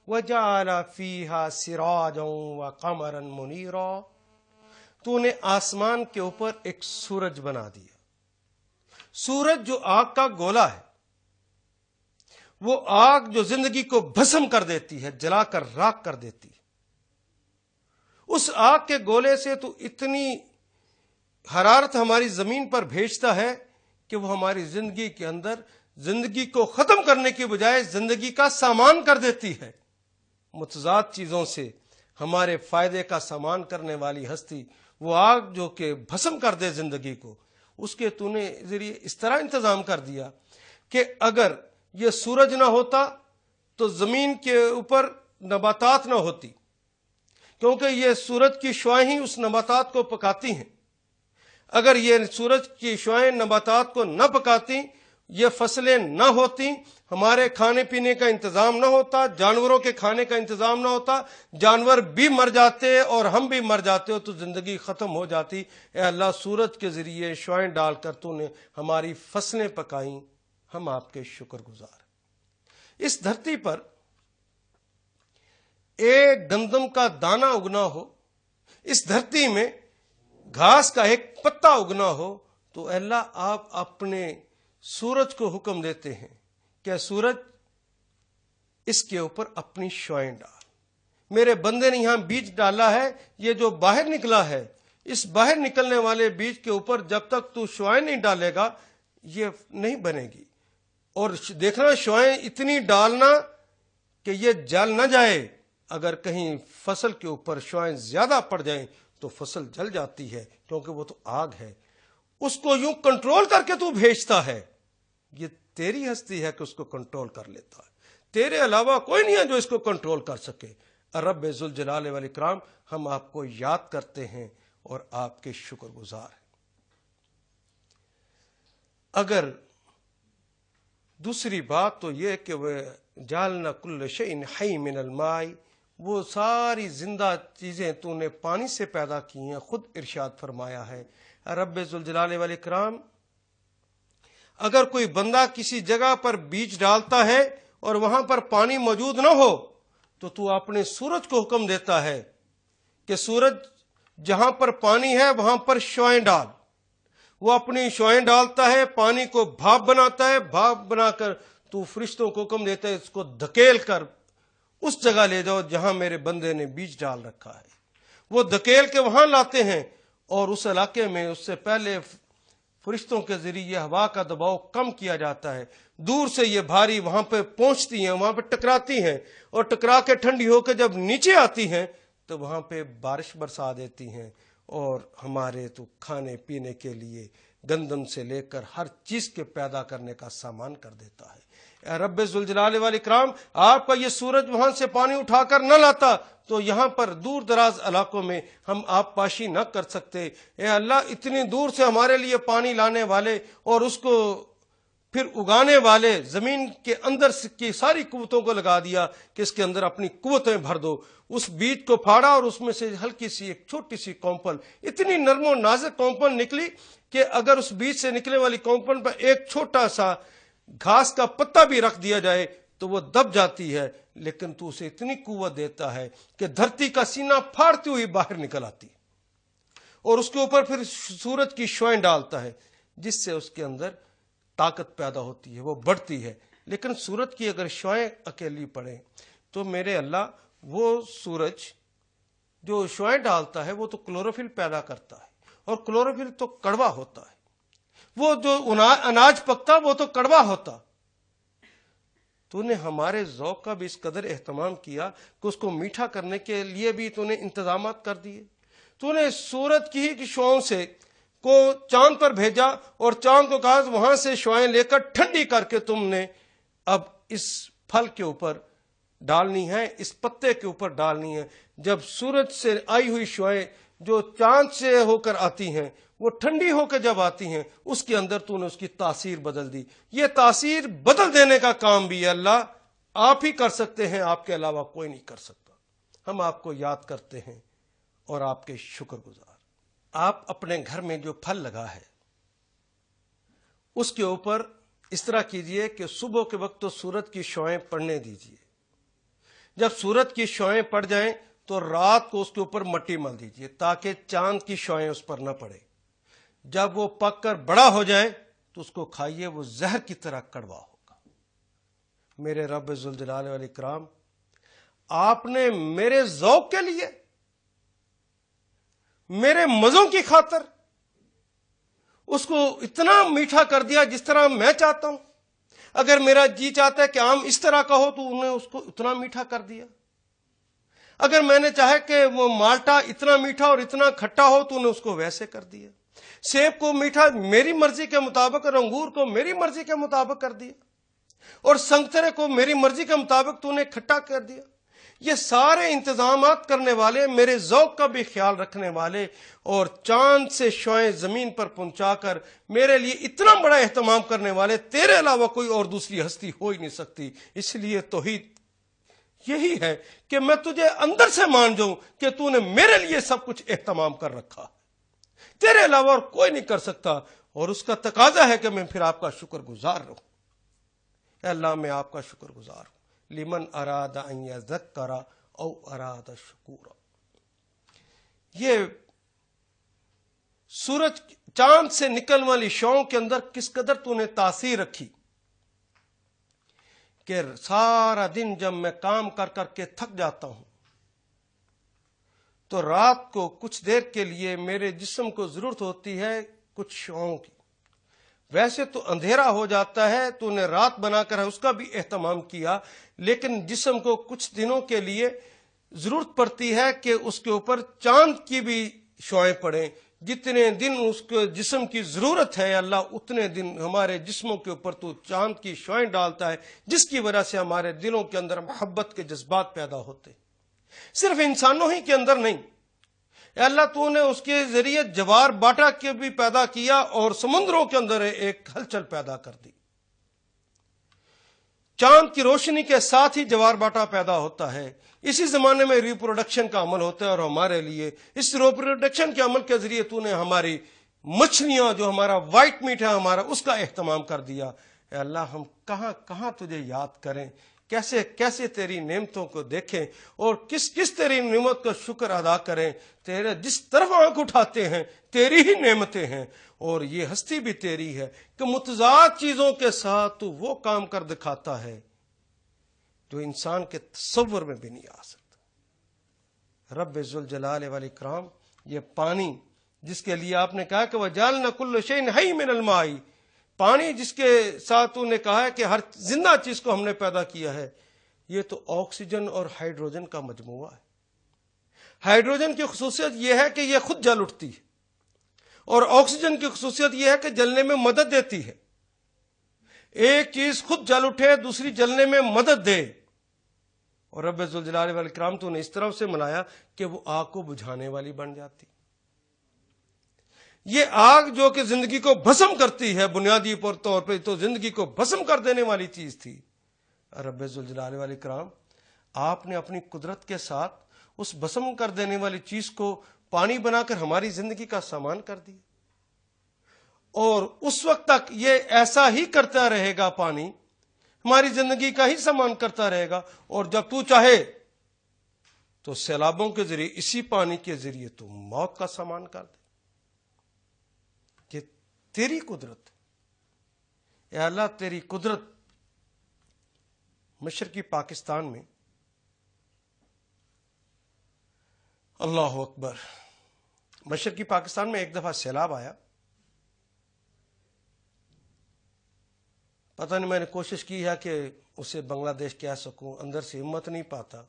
وجعل فیہا سراجا وقمرا منیرا، تو نے آسمان کے اوپر ایک سورج بنا دیا۔ سورج جو آگ کا گولا ہے، وہ آگ جو زندگی کو بھسم کر دیتی ہے، جلا کر راکھ کر دیتی ہے، اس آگ کے گولے سے تو اتنی حرارت ہماری زمین پر بھیجتا ہے کہ وہ ہماری زندگی کے اندر زندگی کو ختم کرنے کی بجائے زندگی کا سامان کر دیتی ہے۔ متضاد چیزوں سے ہمارے فائدے کا سامان کرنے والی ہستی، وہ آگ جو کہ بھسم کر دے زندگی کو، اس کے تو نے ذریعے اس طرح انتظام کر دیا کہ اگر یہ سورج نہ ہوتا تو زمین کے اوپر نباتات نہ ہوتی، کیونکہ یہ سورج کی شعاعیں ہی اس نباتات کو پکاتی ہیں۔ اگر یہ سورج کی شعاعیں نباتات کو نہ پکاتی، یہ فصلیں نہ ہوتی، ہمارے کھانے پینے کا انتظام نہ ہوتا، جانوروں کے کھانے کا انتظام نہ ہوتا، جانور بھی مر جاتے اور ہم بھی مر جاتے ہو تو زندگی ختم ہو جاتی۔ اے اللہ، سورج کے ذریعے شعاعیں ڈال کر تو نے ہماری فصلیں پکائیں، ہم آپ کے شکر گزار۔ اس دھرتی پر ایک گندم کا دانہ اگنا ہو، اس دھرتی میں گھاس کا ایک پتا اگنا ہو، تو اے اللہ آپ اپنے سورج کو حکم دیتے ہیں کہ سورج اس کے اوپر اپنی شعاعیں ڈال۔ میرے بندے نے یہاں بیج ڈالا ہے، یہ جو باہر نکلا ہے، اس باہر نکلنے والے بیج کے اوپر جب تک تو شعاعیں نہیں ڈالے گا یہ نہیں بنے گی۔ اور دیکھنا، شعاعیں اتنی ڈالنا کہ یہ جل نہ جائے۔ اگر کہیں فصل کے اوپر شعاعیں زیادہ پڑ جائیں تو فصل جل جاتی ہے، کیونکہ وہ تو آگ ہے۔ اس کو یوں کنٹرول کر کے تو بھیجتا ہے۔ یہ تیری ہستی ہے کہ اس کو کنٹرول کر لیتا ہے، تیرے علاوہ کوئی نہیں ہے جو اس کو کنٹرول کر سکے۔ رب ذوالجلال والاکرام، ہم آپ کو یاد کرتے ہیں اور آپ کے شکر گزار ہیں۔ اگر دوسری بات تو یہ کہ وہ جعلنا کل شیء حی من الماء، وہ ساری زندہ چیزیں تو نے پانی سے پیدا کی ہیں، خود ارشاد فرمایا ہے۔ رب ذوالجلال والاکرام، اگر کوئی بندہ کسی جگہ پر بیج ڈالتا ہے اور وہاں پر پانی موجود نہ ہو تو اپنے سورج کو حکم دیتا ہے کہ سورج جہاں پر پانی ہے وہاں پر شعاعیں ڈال۔ وہ اپنی شعاعیں ڈالتا ہے، پانی کو بھاپ بناتا ہے، بھاپ بنا کر تو فرشتوں کو حکم دیتا ہے اس کو دھکیل کر اس جگہ لے جاؤ جہاں میرے بندے نے بیج ڈال رکھا ہے۔ وہ دھکیل کے وہاں لاتے ہیں اور اس علاقے میں اس سے پہلے فرشتوں کے ذریعے ہوا کا دباؤ کم کیا جاتا ہے، دور سے یہ بھاری وہاں پہ پہنچتی ہیں، وہاں پہ ٹکراتی ہیں، اور ٹکرا کے ٹھنڈی ہو کے جب نیچے آتی ہیں تو وہاں پہ بارش برسا دیتی ہیں، اور ہمارے تو کھانے پینے کے لیے گندم سے لے کر ہر چیز کے پیدا کرنے کا سامان کر دیتا ہے۔ اے رب ذوالجلال والاکرام، آپ کا یہ سورج وہاں سے پانی اٹھا کر نہ لاتا تو یہاں پر دور دراز علاقوں میں ہم آپ پاشی نہ کر سکتے۔ اے اللہ، اتنی دور سے ہمارے لیے پانی لانے والے اور اس کو پھر اگانے والے، زمین کے اندر کی ساری قوتوں کو لگا دیا کہ اس کے اندر اپنی قوتیں بھر دو۔ اس بیج کو پھاڑا اور اس میں سے ہلکی سی ایک چھوٹی سی کونپل، اتنی نرم و نازک کونپل نکلی کہ اگر اس بیج سے نکلنے والی کونپل پر ایک چھوٹا سا گھاس کا پتا بھی رکھ دیا جائے تو وہ دب جاتی ہے، لیکن تو اسے اتنی قوت دیتا ہے کہ دھرتی کا سینہ پھاڑتی ہوئی باہر نکل آتی، اور اس کے اوپر پھر سورج کی شعاعیں ڈالتا ہے جس سے اس کے اندر طاقت پیدا ہوتی ہے، وہ بڑھتی ہے۔ لیکن سورج کی اگر شعاعیں اکیلی پڑیں تو میرے اللہ، وہ سورج جو شعاعیں ڈالتا ہے وہ تو کلوروفل پیدا کرتا ہے، اور کلوروفل تو کڑوا ہوتا ہے۔ وہ جو اناج پکتا وہ تو کڑوا ہوتا۔ تو نے ہمارے ذوق کا بھی اس قدر اہتمام کیا کہ اس کو میٹھا کرنے کے لیے بھی تو نے انتظامات کر دیے۔ تو نے سورج کی ہی شعاؤں سے کو چاند پر بھیجا اور چاند کو کہا وہاں سے شعاعیں لے کر ٹھنڈی کر کے تم نے اب اس پھل کے اوپر ڈالنی ہے، اس پتے کے اوپر ڈالنی ہے۔ جب سورج سے آئی ہوئی شعاعیں جو چاند سے ہو کر آتی ہیں، وہ ٹھنڈی ہو کے جب آتی ہیں، اس کے اندر تو نے اس کی تاثیر بدل دی۔ یہ تاثیر بدل دینے کا کام بھی اللہ آپ ہی کر سکتے ہیں، آپ کے علاوہ کوئی نہیں کر سکتا۔ ہم آپ کو یاد کرتے ہیں اور آپ کے شکر گزار۔ آپ اپنے گھر میں جو پھل لگا ہے اس کے اوپر اس طرح کیجئے کہ صبح کے وقت تو سورج کی شعاعیں پڑنے دیجئے، جب سورج کی شعاعیں پڑ جائیں تو رات کو اس کے اوپر مٹی مل دیجئے تاکہ چاند کی شعاعیں اس پر نہ پڑے۔ جب وہ پک کر بڑا ہو جائے تو اس کو کھائیے، وہ زہر کی طرح کڑوا ہوگا۔ میرے رب ذوالجلال والاکرام، آپ نے میرے ذوق کے لیے، میرے مزوں کی خاطر اس کو اتنا میٹھا کر دیا جس طرح میں چاہتا ہوں۔ اگر میرا جی چاہتا ہے کہ آم اس طرح کا ہو تو انہیں اس کو اتنا میٹھا کر دیا. اگر میں نے چاہے کہ وہ مالٹا اتنا میٹھا اور اتنا کھٹا ہو تو انہیں اس کو ویسے کر دیا. سیب کو میٹھا میری مرضی کے مطابق اور انگور کو میری مرضی کے مطابق کر دیا, اور سنگترے کو میری مرضی کے مطابق تو انہیں کھٹا کر دیا. یہ سارے انتظامات کرنے والے, میرے ذوق کا بھی خیال رکھنے والے, اور چاند سے شعاعیں زمین پر پہنچا کر میرے لیے اتنا بڑا اہتمام کرنے والے تیرے علاوہ کوئی اور دوسری ہستی ہو ہی نہیں سکتی. اس لیے توحید یہی ہے کہ میں تجھے اندر سے مان جاؤں کہ تو نے میرے لیے سب کچھ اہتمام کر رکھا, تیرے علاوہ اور کوئی نہیں کر سکتا, اور اس کا تقاضا ہے کہ میں پھر آپ کا شکر گزار رہوں. اے اللہ میں آپ کا شکر گزار ہوں. لمن اراد ان یذکر او اراد شکورا. یہ سورج چاند سے نکلنے والی شعاؤں کے اندر کس قدر تو نے تاثیر رکھی کہ سارا دن جب میں کام کر کر کے تھک جاتا ہوں تو رات کو کچھ دیر کے لیے میرے جسم کو ضرورت ہوتی ہے کچھ شعاؤں کی. ویسے تو اندھیرا ہو جاتا ہے, تو نے رات بنا کر اس کا بھی اہتمام کیا, لیکن جسم کو کچھ دنوں کے لیے ضرورت پڑتی ہے کہ اس کے اوپر چاند کی بھی شعاعیں پڑیں. جتنے دن اس کے جسم کی ضرورت ہے اللہ اتنے دن ہمارے جسموں کے اوپر تو چاند کی شعاعیں ڈالتا ہے, جس کی وجہ سے ہمارے دلوں کے اندر محبت کے جذبات پیدا ہوتے. صرف انسانوں ہی کے اندر نہیں, اے اللہ تو نے اس کے ذریعے جوار باٹا کے بھی پیدا کیا اور سمندروں کے اندر ایک ہلچل پیدا کر دی. چاند کی روشنی کے ساتھ ہی جوار باٹا پیدا ہوتا ہے. اسی زمانے میں ریپروڈکشن کا عمل ہوتا ہے, اور ہمارے لیے اس ریپروڈکشن کے عمل کے ذریعے تو نے ہماری مچھلیاں, جو ہمارا وائٹ میٹ ہے ہمارا, اس کا اہتمام کر دیا. اے اللہ ہم کہاں کہاں تجھے یاد کریں, کیسے کیسے تیری نعمتوں کو دیکھیں, اور کس کس تیری نعمت کا شکر ادا کریں. تیرے جس طرف آنکھ اٹھاتے ہیں تیری ہی نعمتیں ہیں, اور یہ ہستی بھی تیری ہے کہ متضاد چیزوں کے ساتھ تو وہ کام کر دکھاتا ہے جو انسان کے تصور میں بھی نہیں آ سکتا. رب ذوالجلال والاکرام, یہ پانی جس کے لیے آپ نے کہا کہ وَجَعَلْنَا كُلَّ شَيْءٍ حَيٍّ مِّنَ الْمَاءِ, پانی جس کے ساتھ تو نے کہا ہے کہ ہر زندہ چیز کو ہم نے پیدا کیا ہے, یہ تو آکسیجن اور ہائیڈروجن کا مجموعہ ہے. ہائیڈروجن کی خصوصیت یہ ہے کہ یہ خود جل اٹھتی ہے, اور آکسیجن کی خصوصیت یہ ہے کہ جلنے میں مدد دیتی ہے. ایک چیز خود جل اٹھے دوسری جلنے میں مدد دے, اور رب ذوالجلال والاکرام تو نے اس طرح سے ملایا کہ وہ آگ کو بجھانے والی بن جاتی. یہ آگ جو کہ زندگی کو بھسم کرتی ہے, بنیادی طور پہ تو زندگی کو بھسم کر دینے والی چیز تھی. رب ذوالجلال والاکرام آپ نے اپنی قدرت کے ساتھ اس بھسم کر دینے والی چیز کو پانی بنا کر ہماری زندگی کا سامان کر دیا, اور اس وقت تک یہ ایسا ہی کرتا رہے گا, پانی ہماری زندگی کا ہی سامان کرتا رہے گا. اور جب تو چاہے تو سیلابوں کے ذریعے, اسی پانی کے ذریعے تو موت کا سامان کر دے. یہ تیری قدرت ہے. اے اللہ تیری قدرت مشرقی پاکستان میں, اللہ اکبر, مشرقی پاکستان میں ایک دفعہ سیلاب آیا. پتہ نہیں میں نے کوشش کی ہے کہ اسے بنگلہ دیش کہہ سکوں, اندر سے ہمت نہیں پاتا.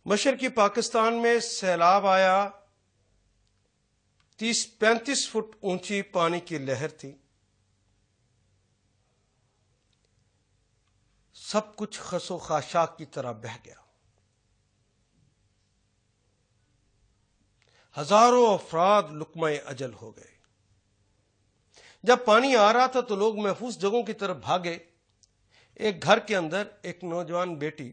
مشرقی پاکستان میں سیلاب آیا, 30-35 فٹ اونچی پانی کی لہر تھی. سب کچھ خس و خاشاک کی طرح بہہ گیا. ہزاروں افراد لقمہ اجل ہو گئے. جب پانی آ رہا تھا تو لوگ محفوظ جگہوں کی طرف بھاگے. ایک گھر کے اندر ایک نوجوان بیٹی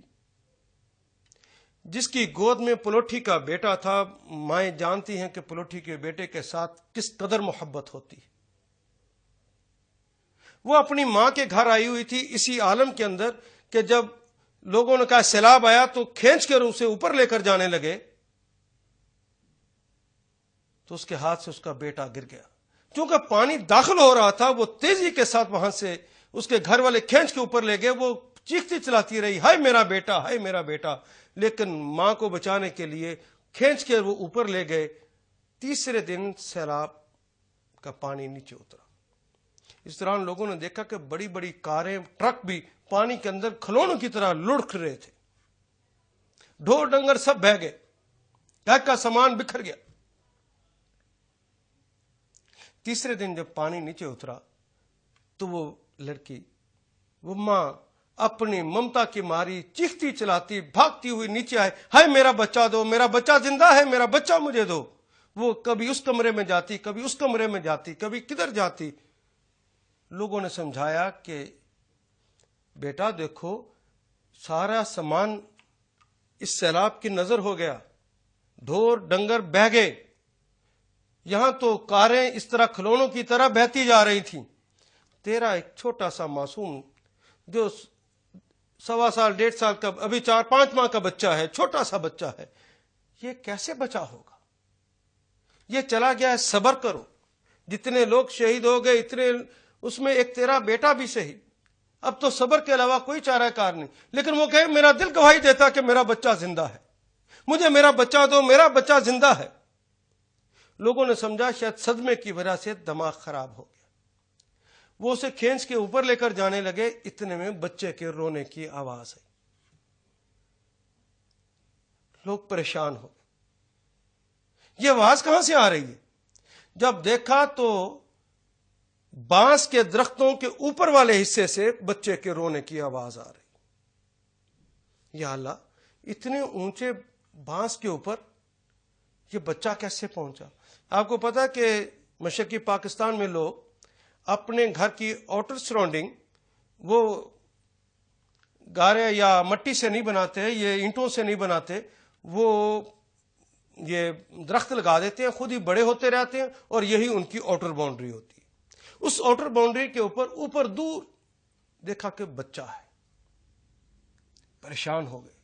جس کی گود میں پلوٹھی کا بیٹا تھا, مائیں جانتی ہیں کہ پلوٹھی کے بیٹے کے ساتھ کس قدر محبت ہوتی ہے. وہ اپنی ماں کے گھر آئی ہوئی تھی اسی عالم کے اندر کہ جب لوگوں نے کہا سیلاب آیا تو کھینچ کر اسے اوپر لے کر جانے لگے تو اس کے ہاتھ سے اس کا بیٹا گر گیا. چونکہ پانی داخل ہو رہا تھا, وہ تیزی کے ساتھ وہاں سے اس کے گھر والے کھینچ کے اوپر لے گئے. وہ چیختی چلاتی رہی, ہائے میرا بیٹا, ہائے میرا بیٹا, لیکن ماں کو بچانے کے لیے کھینچ کے وہ اوپر لے گئے. تیسرے دن سیلاب کا پانی نیچے اترا. اس دوران لوگوں نے دیکھا کہ بڑی بڑی کاریں، ٹرک بھی پانی کے اندر کھلونوں کی طرح لڑک رہے تھے، ڈھور ڈنگر سب بہہ گئے، گھر کا سامان بکھر گیا۔ تیسرے دن جب پانی نیچے اترا تو وہ لڑکی، وہ ماں اپنی ممتا کی ماری چیختی چلاتی بھاگتی ہوئی نیچے آئے، ہائے میرا بچہ دو، میرا بچہ زندہ ہے، میرا بچہ مجھے دو۔ وہ کبھی اس کمرے میں جاتی، کبھی اس کمرے میں جاتی، کبھی کدھر جاتی۔ لوگوں نے سمجھایا کہ بیٹا دیکھو سارا سامان اس سیلاب کی نظر ہو گیا، ڈھور ڈنگر بہہ گئے، یہاں تو کاریں اس طرح کھلونوں کی طرح بہتی جا رہی تھیں، تیرا ایک چھوٹا سا معصوم جو 1.25 سال 1.5 سال کا، ابھی 4-5 ماہ کا بچہ ہے، چھوٹا سا بچہ ہے، یہ کیسے بچا ہوگا؟ یہ چلا گیا ہے، صبر کرو، جتنے لوگ شہید ہو گئے اتنے، اس میں ایک تیرا بیٹا بھی صحیح، اب تو صبر کے علاوہ کوئی چارہ کار نہیں۔ لیکن وہ کہے میرا دل گواہی دیتا کہ میرا بچہ زندہ ہے، مجھے میرا بچہ دو، میرا بچہ زندہ ہے۔ لوگوں نے سمجھا شاید صدمے کی وجہ سے دماغ خراب ہو گیا، وہ اسے کھینچ کے اوپر لے کر جانے لگے، اتنے میں بچے کے رونے کی آواز آئی، لوگ پریشان ہو گئے، یہ آواز کہاں سے آ رہی ہے؟ جب دیکھا تو بانس کے درختوں کے اوپر والے حصے سے بچے کے رونے کی آواز آ رہی۔ یا اللہ، اتنے اونچے بانس کے اوپر یہ بچہ کیسے پہنچا؟ آپ کو پتا کہ مشرقی پاکستان میں لوگ اپنے گھر کی آؤٹر سراؤنڈنگ وہ گارے یا مٹی سے نہیں بناتے، یہ اینٹوں سے نہیں بناتے، وہ یہ درخت لگا دیتے ہیں، خود ہی بڑے ہوتے رہتے ہیں اور یہی ان کی آؤٹر باؤنڈری ہوتی ہے۔ اس آؤٹر باؤنڈری کے اوپر دور دیکھا کہ بچہ ہے، پریشان ہو گئے۔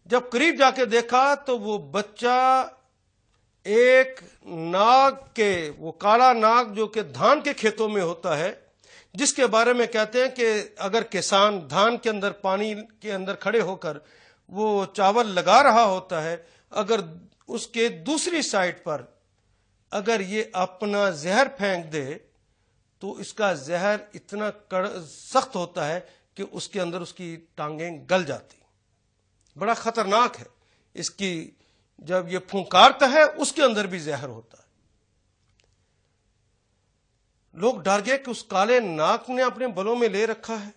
جب قریب جا کے دیکھا تو وہ بچہ ایک ناگ کے، وہ کالا ناگ جو کہ دھان کے کھیتوں میں ہوتا ہے، جس کے بارے میں کہتے ہیں کہ اگر کسان دھان کے اندر پانی کے اندر کھڑے ہو کر وہ چاول لگا رہا ہوتا ہے، اگر اس کے دوسری سائڈ پر اگر یہ اپنا زہر پھینک دے تو اس کا زہر اتنا سخت ہوتا ہے کہ اس کے اندر اس کی ٹانگیں گل جاتی، بڑا خطرناک ہے۔ اس کی جب یہ پھونکارتا ہے اس کے اندر بھی زہر ہوتا ہے۔ لوگ ڈر گئے کہ اس کالے ناک نے اپنے بلوں میں لے رکھا ہے۔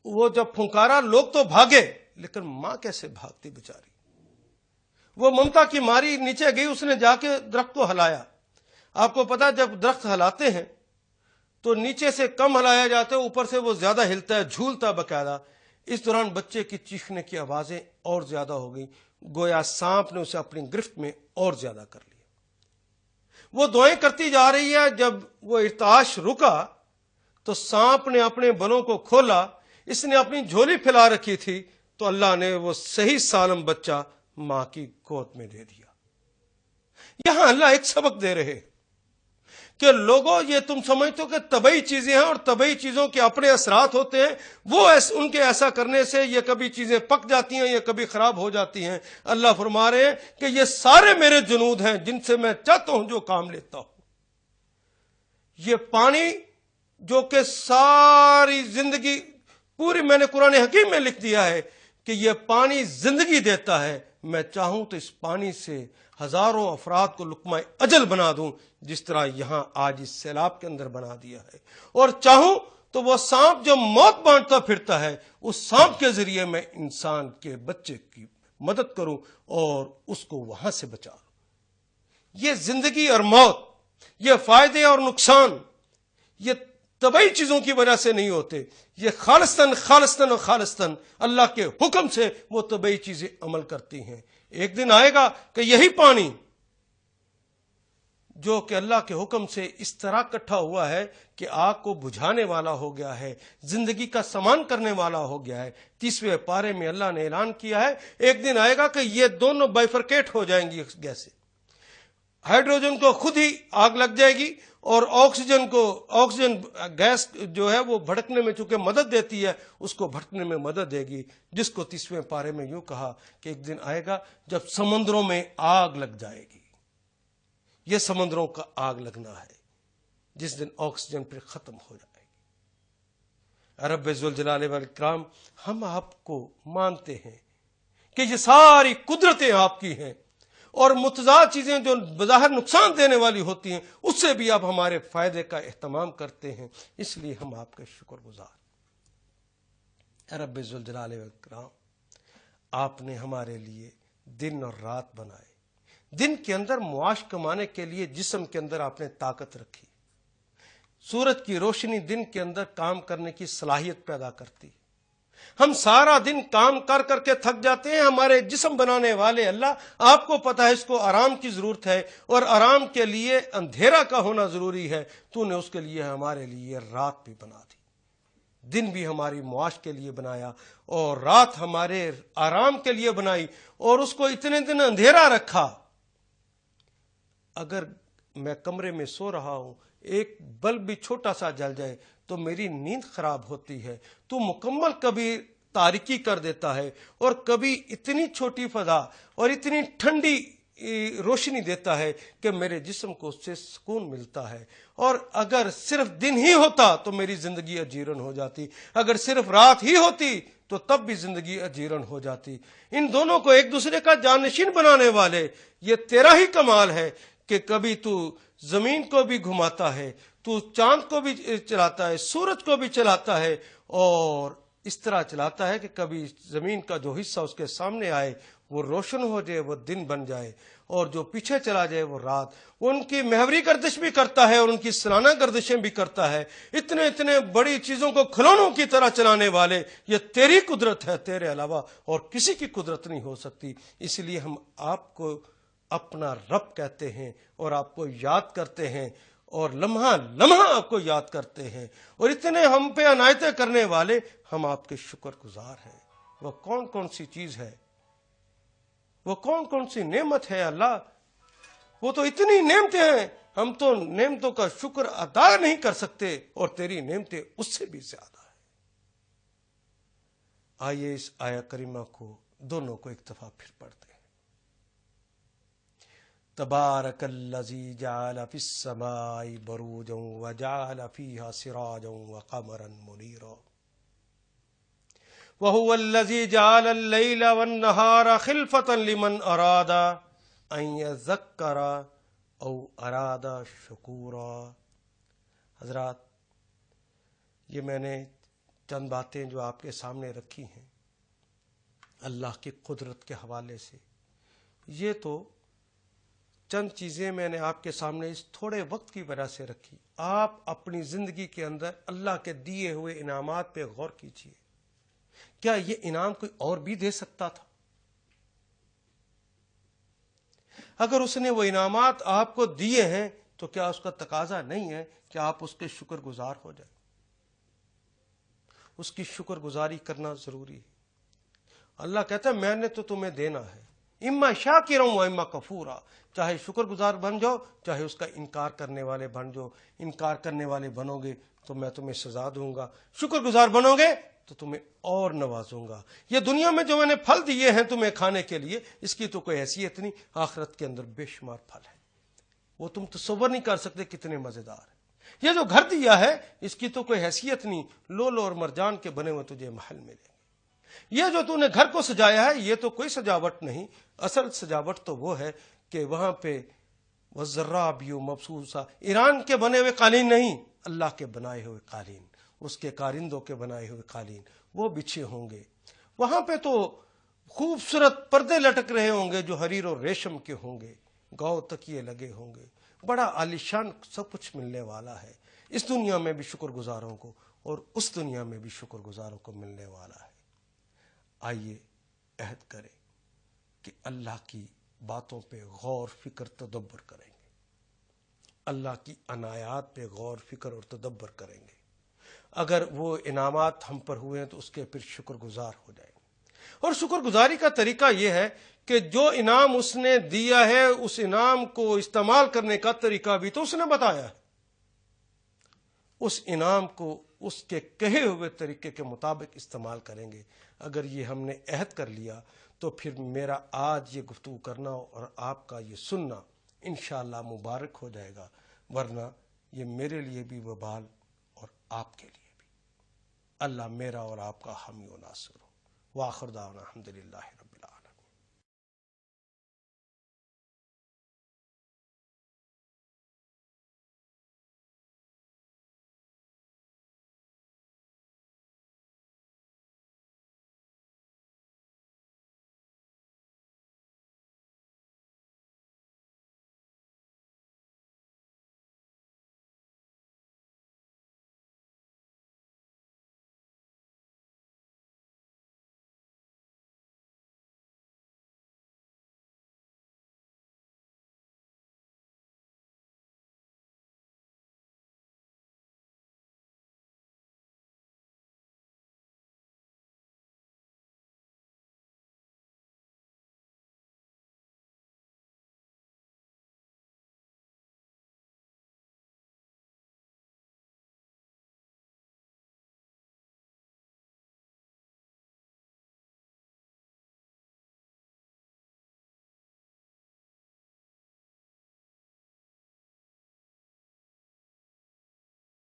وہ جب پھونکارا لوگ تو بھاگے، لیکن ماں کیسے بھاگتی بیچاری؟ وہ ممتا کی ماری نیچے گئی، اس نے جا کے درخت کو ہلایا۔ آپ کو پتا جب درخت ہلاتے ہیں تو نیچے سے کم ہلایا جاتا ہے، اوپر سے وہ زیادہ ہلتا ہے، جھولتا باقاعدہ۔ اس دوران بچے کی چیخنے کی آوازیں اور زیادہ ہو گئی، گویا سانپ نے اسے اپنی گرفت میں اور زیادہ کر لیا۔ وہ دعائیں کرتی جا رہی ہے، جب وہ ارتعاش رکا تو سانپ نے اپنے بلوں کو کھولا، اس نے اپنی جھولی پھیلا رکھی تھی تو اللہ نے وہ صحیح سالم بچہ ماں کی گود میں دے دیا۔ یہاں اللہ ایک سبق دے رہے کہ لوگوں، یہ تم سمجھتے ہو کہ طبعی چیزیں ہیں اور طبعی چیزوں کے اپنے اثرات ہوتے ہیں، وہ ان کے ایسا کرنے سے یہ کبھی چیزیں پک جاتی ہیں یا کبھی خراب ہو جاتی ہیں۔ اللہ فرما رہے ہیں کہ یہ سارے میرے جنود ہیں جن سے میں چاہتا ہوں جو کام لیتا ہوں۔ یہ پانی جو کہ ساری زندگی پوری میں نے قرآن حکیم میں لکھ دیا ہے کہ یہ پانی زندگی دیتا ہے، میں چاہوں تو اس پانی سے ہزاروں افراد کو لقمہ اجل بنا دوں، جس طرح یہاں آج اس سیلاب کے اندر بنا دیا ہے، اور چاہوں تو وہ سانپ جو موت بانٹتا پھرتا ہے، اس سانپ کے ذریعے میں انسان کے بچے کی مدد کروں اور اس کو وہاں سے بچاؤں۔ یہ زندگی اور موت، یہ فائدے اور نقصان، یہ طبعی چیزوں کی وجہ سے نہیں ہوتے، یہ خالصتاً اللہ کے حکم سے وہ طبعی چیزیں عمل کرتی ہیں۔ ایک دن آئے گا کہ یہی پانی جو کہ اللہ کے حکم سے اس طرح اکٹھا ہوا ہے کہ آگ کو بجھانے والا ہو گیا ہے، زندگی کا سامان کرنے والا ہو گیا ہے۔ 30ویں پارے میں اللہ نے اعلان کیا ہے ایک دن آئے گا کہ یہ دونوں بائفرکیٹ ہو جائیں گی گیسیں، ہائیڈروجن کو خود ہی آگ لگ جائے گی اور آکسیجن گیس جو ہے وہ بھڑکنے میں چونکہ مدد دیتی ہے، اس کو بھڑکنے میں مدد دے گی، جس کو 30ویں پارے میں یوں کہا کہ ایک دن آئے گا جب سمندروں میں آگ لگ جائے گی۔ یہ سمندروں کا آگ لگنا ہے۔ جس دن آکسیجن پھر ختم ہو جائے گی۔ رب ذوالجلال والاکرام، ہم آپ کو مانتے ہیں کہ یہ ساری قدرتیں آپ کی ہیں، اور متضاد چیزیں جو بظاہر نقصان دینے والی ہوتی ہیں اس سے بھی آپ ہمارے فائدے کا اہتمام کرتے ہیں، اس لیے ہم آپ کے شکر گزار۔ رب ذوالجلال والاکرام، آپ نے ہمارے لیے دن اور رات بنائے، دن کے اندر معاش کمانے کے لیے جسم کے اندر آپ نے طاقت رکھی، سورج کی روشنی دن کے اندر کام کرنے کی صلاحیت پیدا کرتی، ہم سارا دن کام کر کر کے تھک جاتے ہیں، ہمارے جسم بنانے والے اللہ، آپ کو پتا ہے اس کو آرام کی ضرورت ہے، اور آرام کے لیے اندھیرا کا ہونا ضروری ہے، تو نے اس کے لیے ہمارے لیے رات بھی بنا دی، دن بھی ہماری معاش کے لیے بنایا اور رات ہمارے آرام کے لیے بنائی، اور اس کو اتنے دن اندھیرا رکھا۔ اگر میں کمرے میں سو رہا ہوں، ایک بلب بھی چھوٹا سا جل جائے تو میری نیند خراب ہوتی ہے، تو مکمل کبھی تاریکی کر دیتا ہے، اور کبھی اتنی چھوٹی فضا اور اتنی ٹھنڈی روشنی دیتا ہے کہ میرے جسم کو اس سے سکون ملتا ہے۔ اور اگر صرف دن ہی ہوتا تو میری زندگی اجیرن ہو جاتی، اگر صرف رات ہی ہوتی تو تب بھی زندگی اجیرن ہو جاتی۔ ان دونوں کو ایک دوسرے کا جانشین بنانے والے، یہ تیرا ہی کمال ہے کہ کبھی تو زمین کو بھی گھماتا ہے، تو چاند کو بھی چلاتا ہے، سورج کو بھی چلاتا ہے، اور اس طرح چلاتا ہے کہ کبھی زمین کا جو حصہ اس کے سامنے آئے وہ روشن ہو جائے، وہ دن بن جائے، اور جو پیچھے چلا جائے وہ رات۔ وہ ان کی محوری گردش بھی کرتا ہے اور ان کی سالانہ گردشیں بھی کرتا ہے۔ اتنے بڑی چیزوں کو کھلونوں کی طرح چلانے والے، یہ تیری قدرت ہے، تیرے علاوہ اور کسی کی قدرت نہیں ہو سکتی۔ اس لیے ہم آپ کو اپنا رب کہتے ہیں اور آپ کو یاد کرتے ہیں، اور لمحہ لمحہ آپ کو یاد کرتے ہیں، اور اتنے ہم پہ عنایتیں کرنے والے، ہم آپ کے شکر گزار ہیں۔ وہ کون کون سی چیز ہے، وہ کون کون سی نعمت ہے اللہ، وہ تو اتنی نعمتیں ہیں، ہم تو نعمتوں کا شکر ادا نہیں کر سکتے، اور تیری نعمتیں اس سے بھی زیادہ ہیں۔ آئیے اس آیہ کریمہ کو دونوں کو ایک دفعہ پھر پڑھتے ہیں۔ تبارک الذی جعل فی السماء بروجا وجعل فیہا سراجا وقمرا منیرا وهو الذی جعل اللیل والنہار خلفة لمن اراد ان یذکر او اراد شکورا۔ حضرات، یہ میں نے چند باتیں جو آپ کے سامنے رکھی ہیں اللہ کی قدرت کے حوالے سے، یہ تو چند چیزیں میں نے آپ کے سامنے اس تھوڑے وقت کی وجہ سے رکھی۔ آپ اپنی زندگی کے اندر اللہ کے دیے ہوئے انعامات پہ غور کیجئے، کیا یہ انعام کوئی اور بھی دے سکتا تھا؟ اگر اس نے وہ انعامات آپ کو دیے ہیں تو کیا اس کا تقاضا نہیں ہے کہ آپ اس کے شکر گزار ہو جائیں؟ اس کی شکر گزاری کرنا ضروری ہے۔ اللہ کہتا ہے میں نے تو تمہیں دینا ہے، اما شاکرا و اما کفورا، چاہے شکر گزار بن جاؤ، چاہے اس کا انکار کرنے والے بن جاؤ۔ انکار کرنے والے بنو گے تو میں تمہیں سزا دوں گا، شکر گزار بنو گے تو تمہیں اور نوازوں گا۔ یہ دنیا میں جو میں نے پھل دیے ہیں تمہیں کھانے کے لیے، اس کی تو کوئی حیثیت نہیں، آخرت کے اندر بے شمار پھل ہے، وہ تم تصور نہیں کر سکتے کتنے مزیدار ہے۔ یہ جو گھر دیا ہے اس کی تو کوئی حیثیت نہیں، لولو اور مرجان کے بنے ہوئے تجھے محل ملیں گے۔ یہ جو تو نے گھر کو سجایا ہے یہ تو کوئی سجاوٹ نہیں، اصل سجاوٹ تو وہ ہے کہ وہاں پہ وَالزَّرَّابِيُ مَبْثُوثًا، ایران کے بنے ہوئے قالین نہیں، اللہ کے بنائے ہوئے قالین، اس کے کارندوں کے بنائے ہوئے قالین وہ بچھے ہوں گے۔ وہاں پہ تو خوبصورت پردے لٹک رہے ہوں گے جو حریر اور ریشم کے ہوں گے، گاؤ تکیے لگے ہوں گے، بڑا عالیشان سب کچھ ملنے والا ہے۔ اس دنیا میں بھی شکر گزاروں کو اور اس دنیا میں بھی شکر گزاروں کو ملنے والا ہے۔ آئیے عہد کریں کہ اللہ کی باتوں پہ غور فکر تدبر کریں گے، اللہ کی عنایات پہ غور فکر اور تدبر کریں گے۔ اگر وہ انعامات ہم پر ہوئے ہیں تو اس کے پھر شکر گزار ہو جائیں گے۔ اور شکر گزاری کا طریقہ یہ ہے کہ جو انعام اس نے دیا ہے اس انعام کو استعمال کرنے کا طریقہ بھی تو اس نے بتایا ہے۔ اس انعام کو اس کے کہے ہوئے طریقے کے مطابق استعمال کریں گے۔ اگر یہ ہم نے عہد کر لیا تو پھر میرا آج یہ گفتگو کرنا اور آپ کا یہ سننا انشاءاللہ مبارک ہو جائے گا، ورنہ یہ میرے لیے بھی وبال اور آپ کے لیے بھی۔ اللہ میرا اور آپ کا حامی و ناصر ہو۔ وآخر دعوانا الحمدللہ۔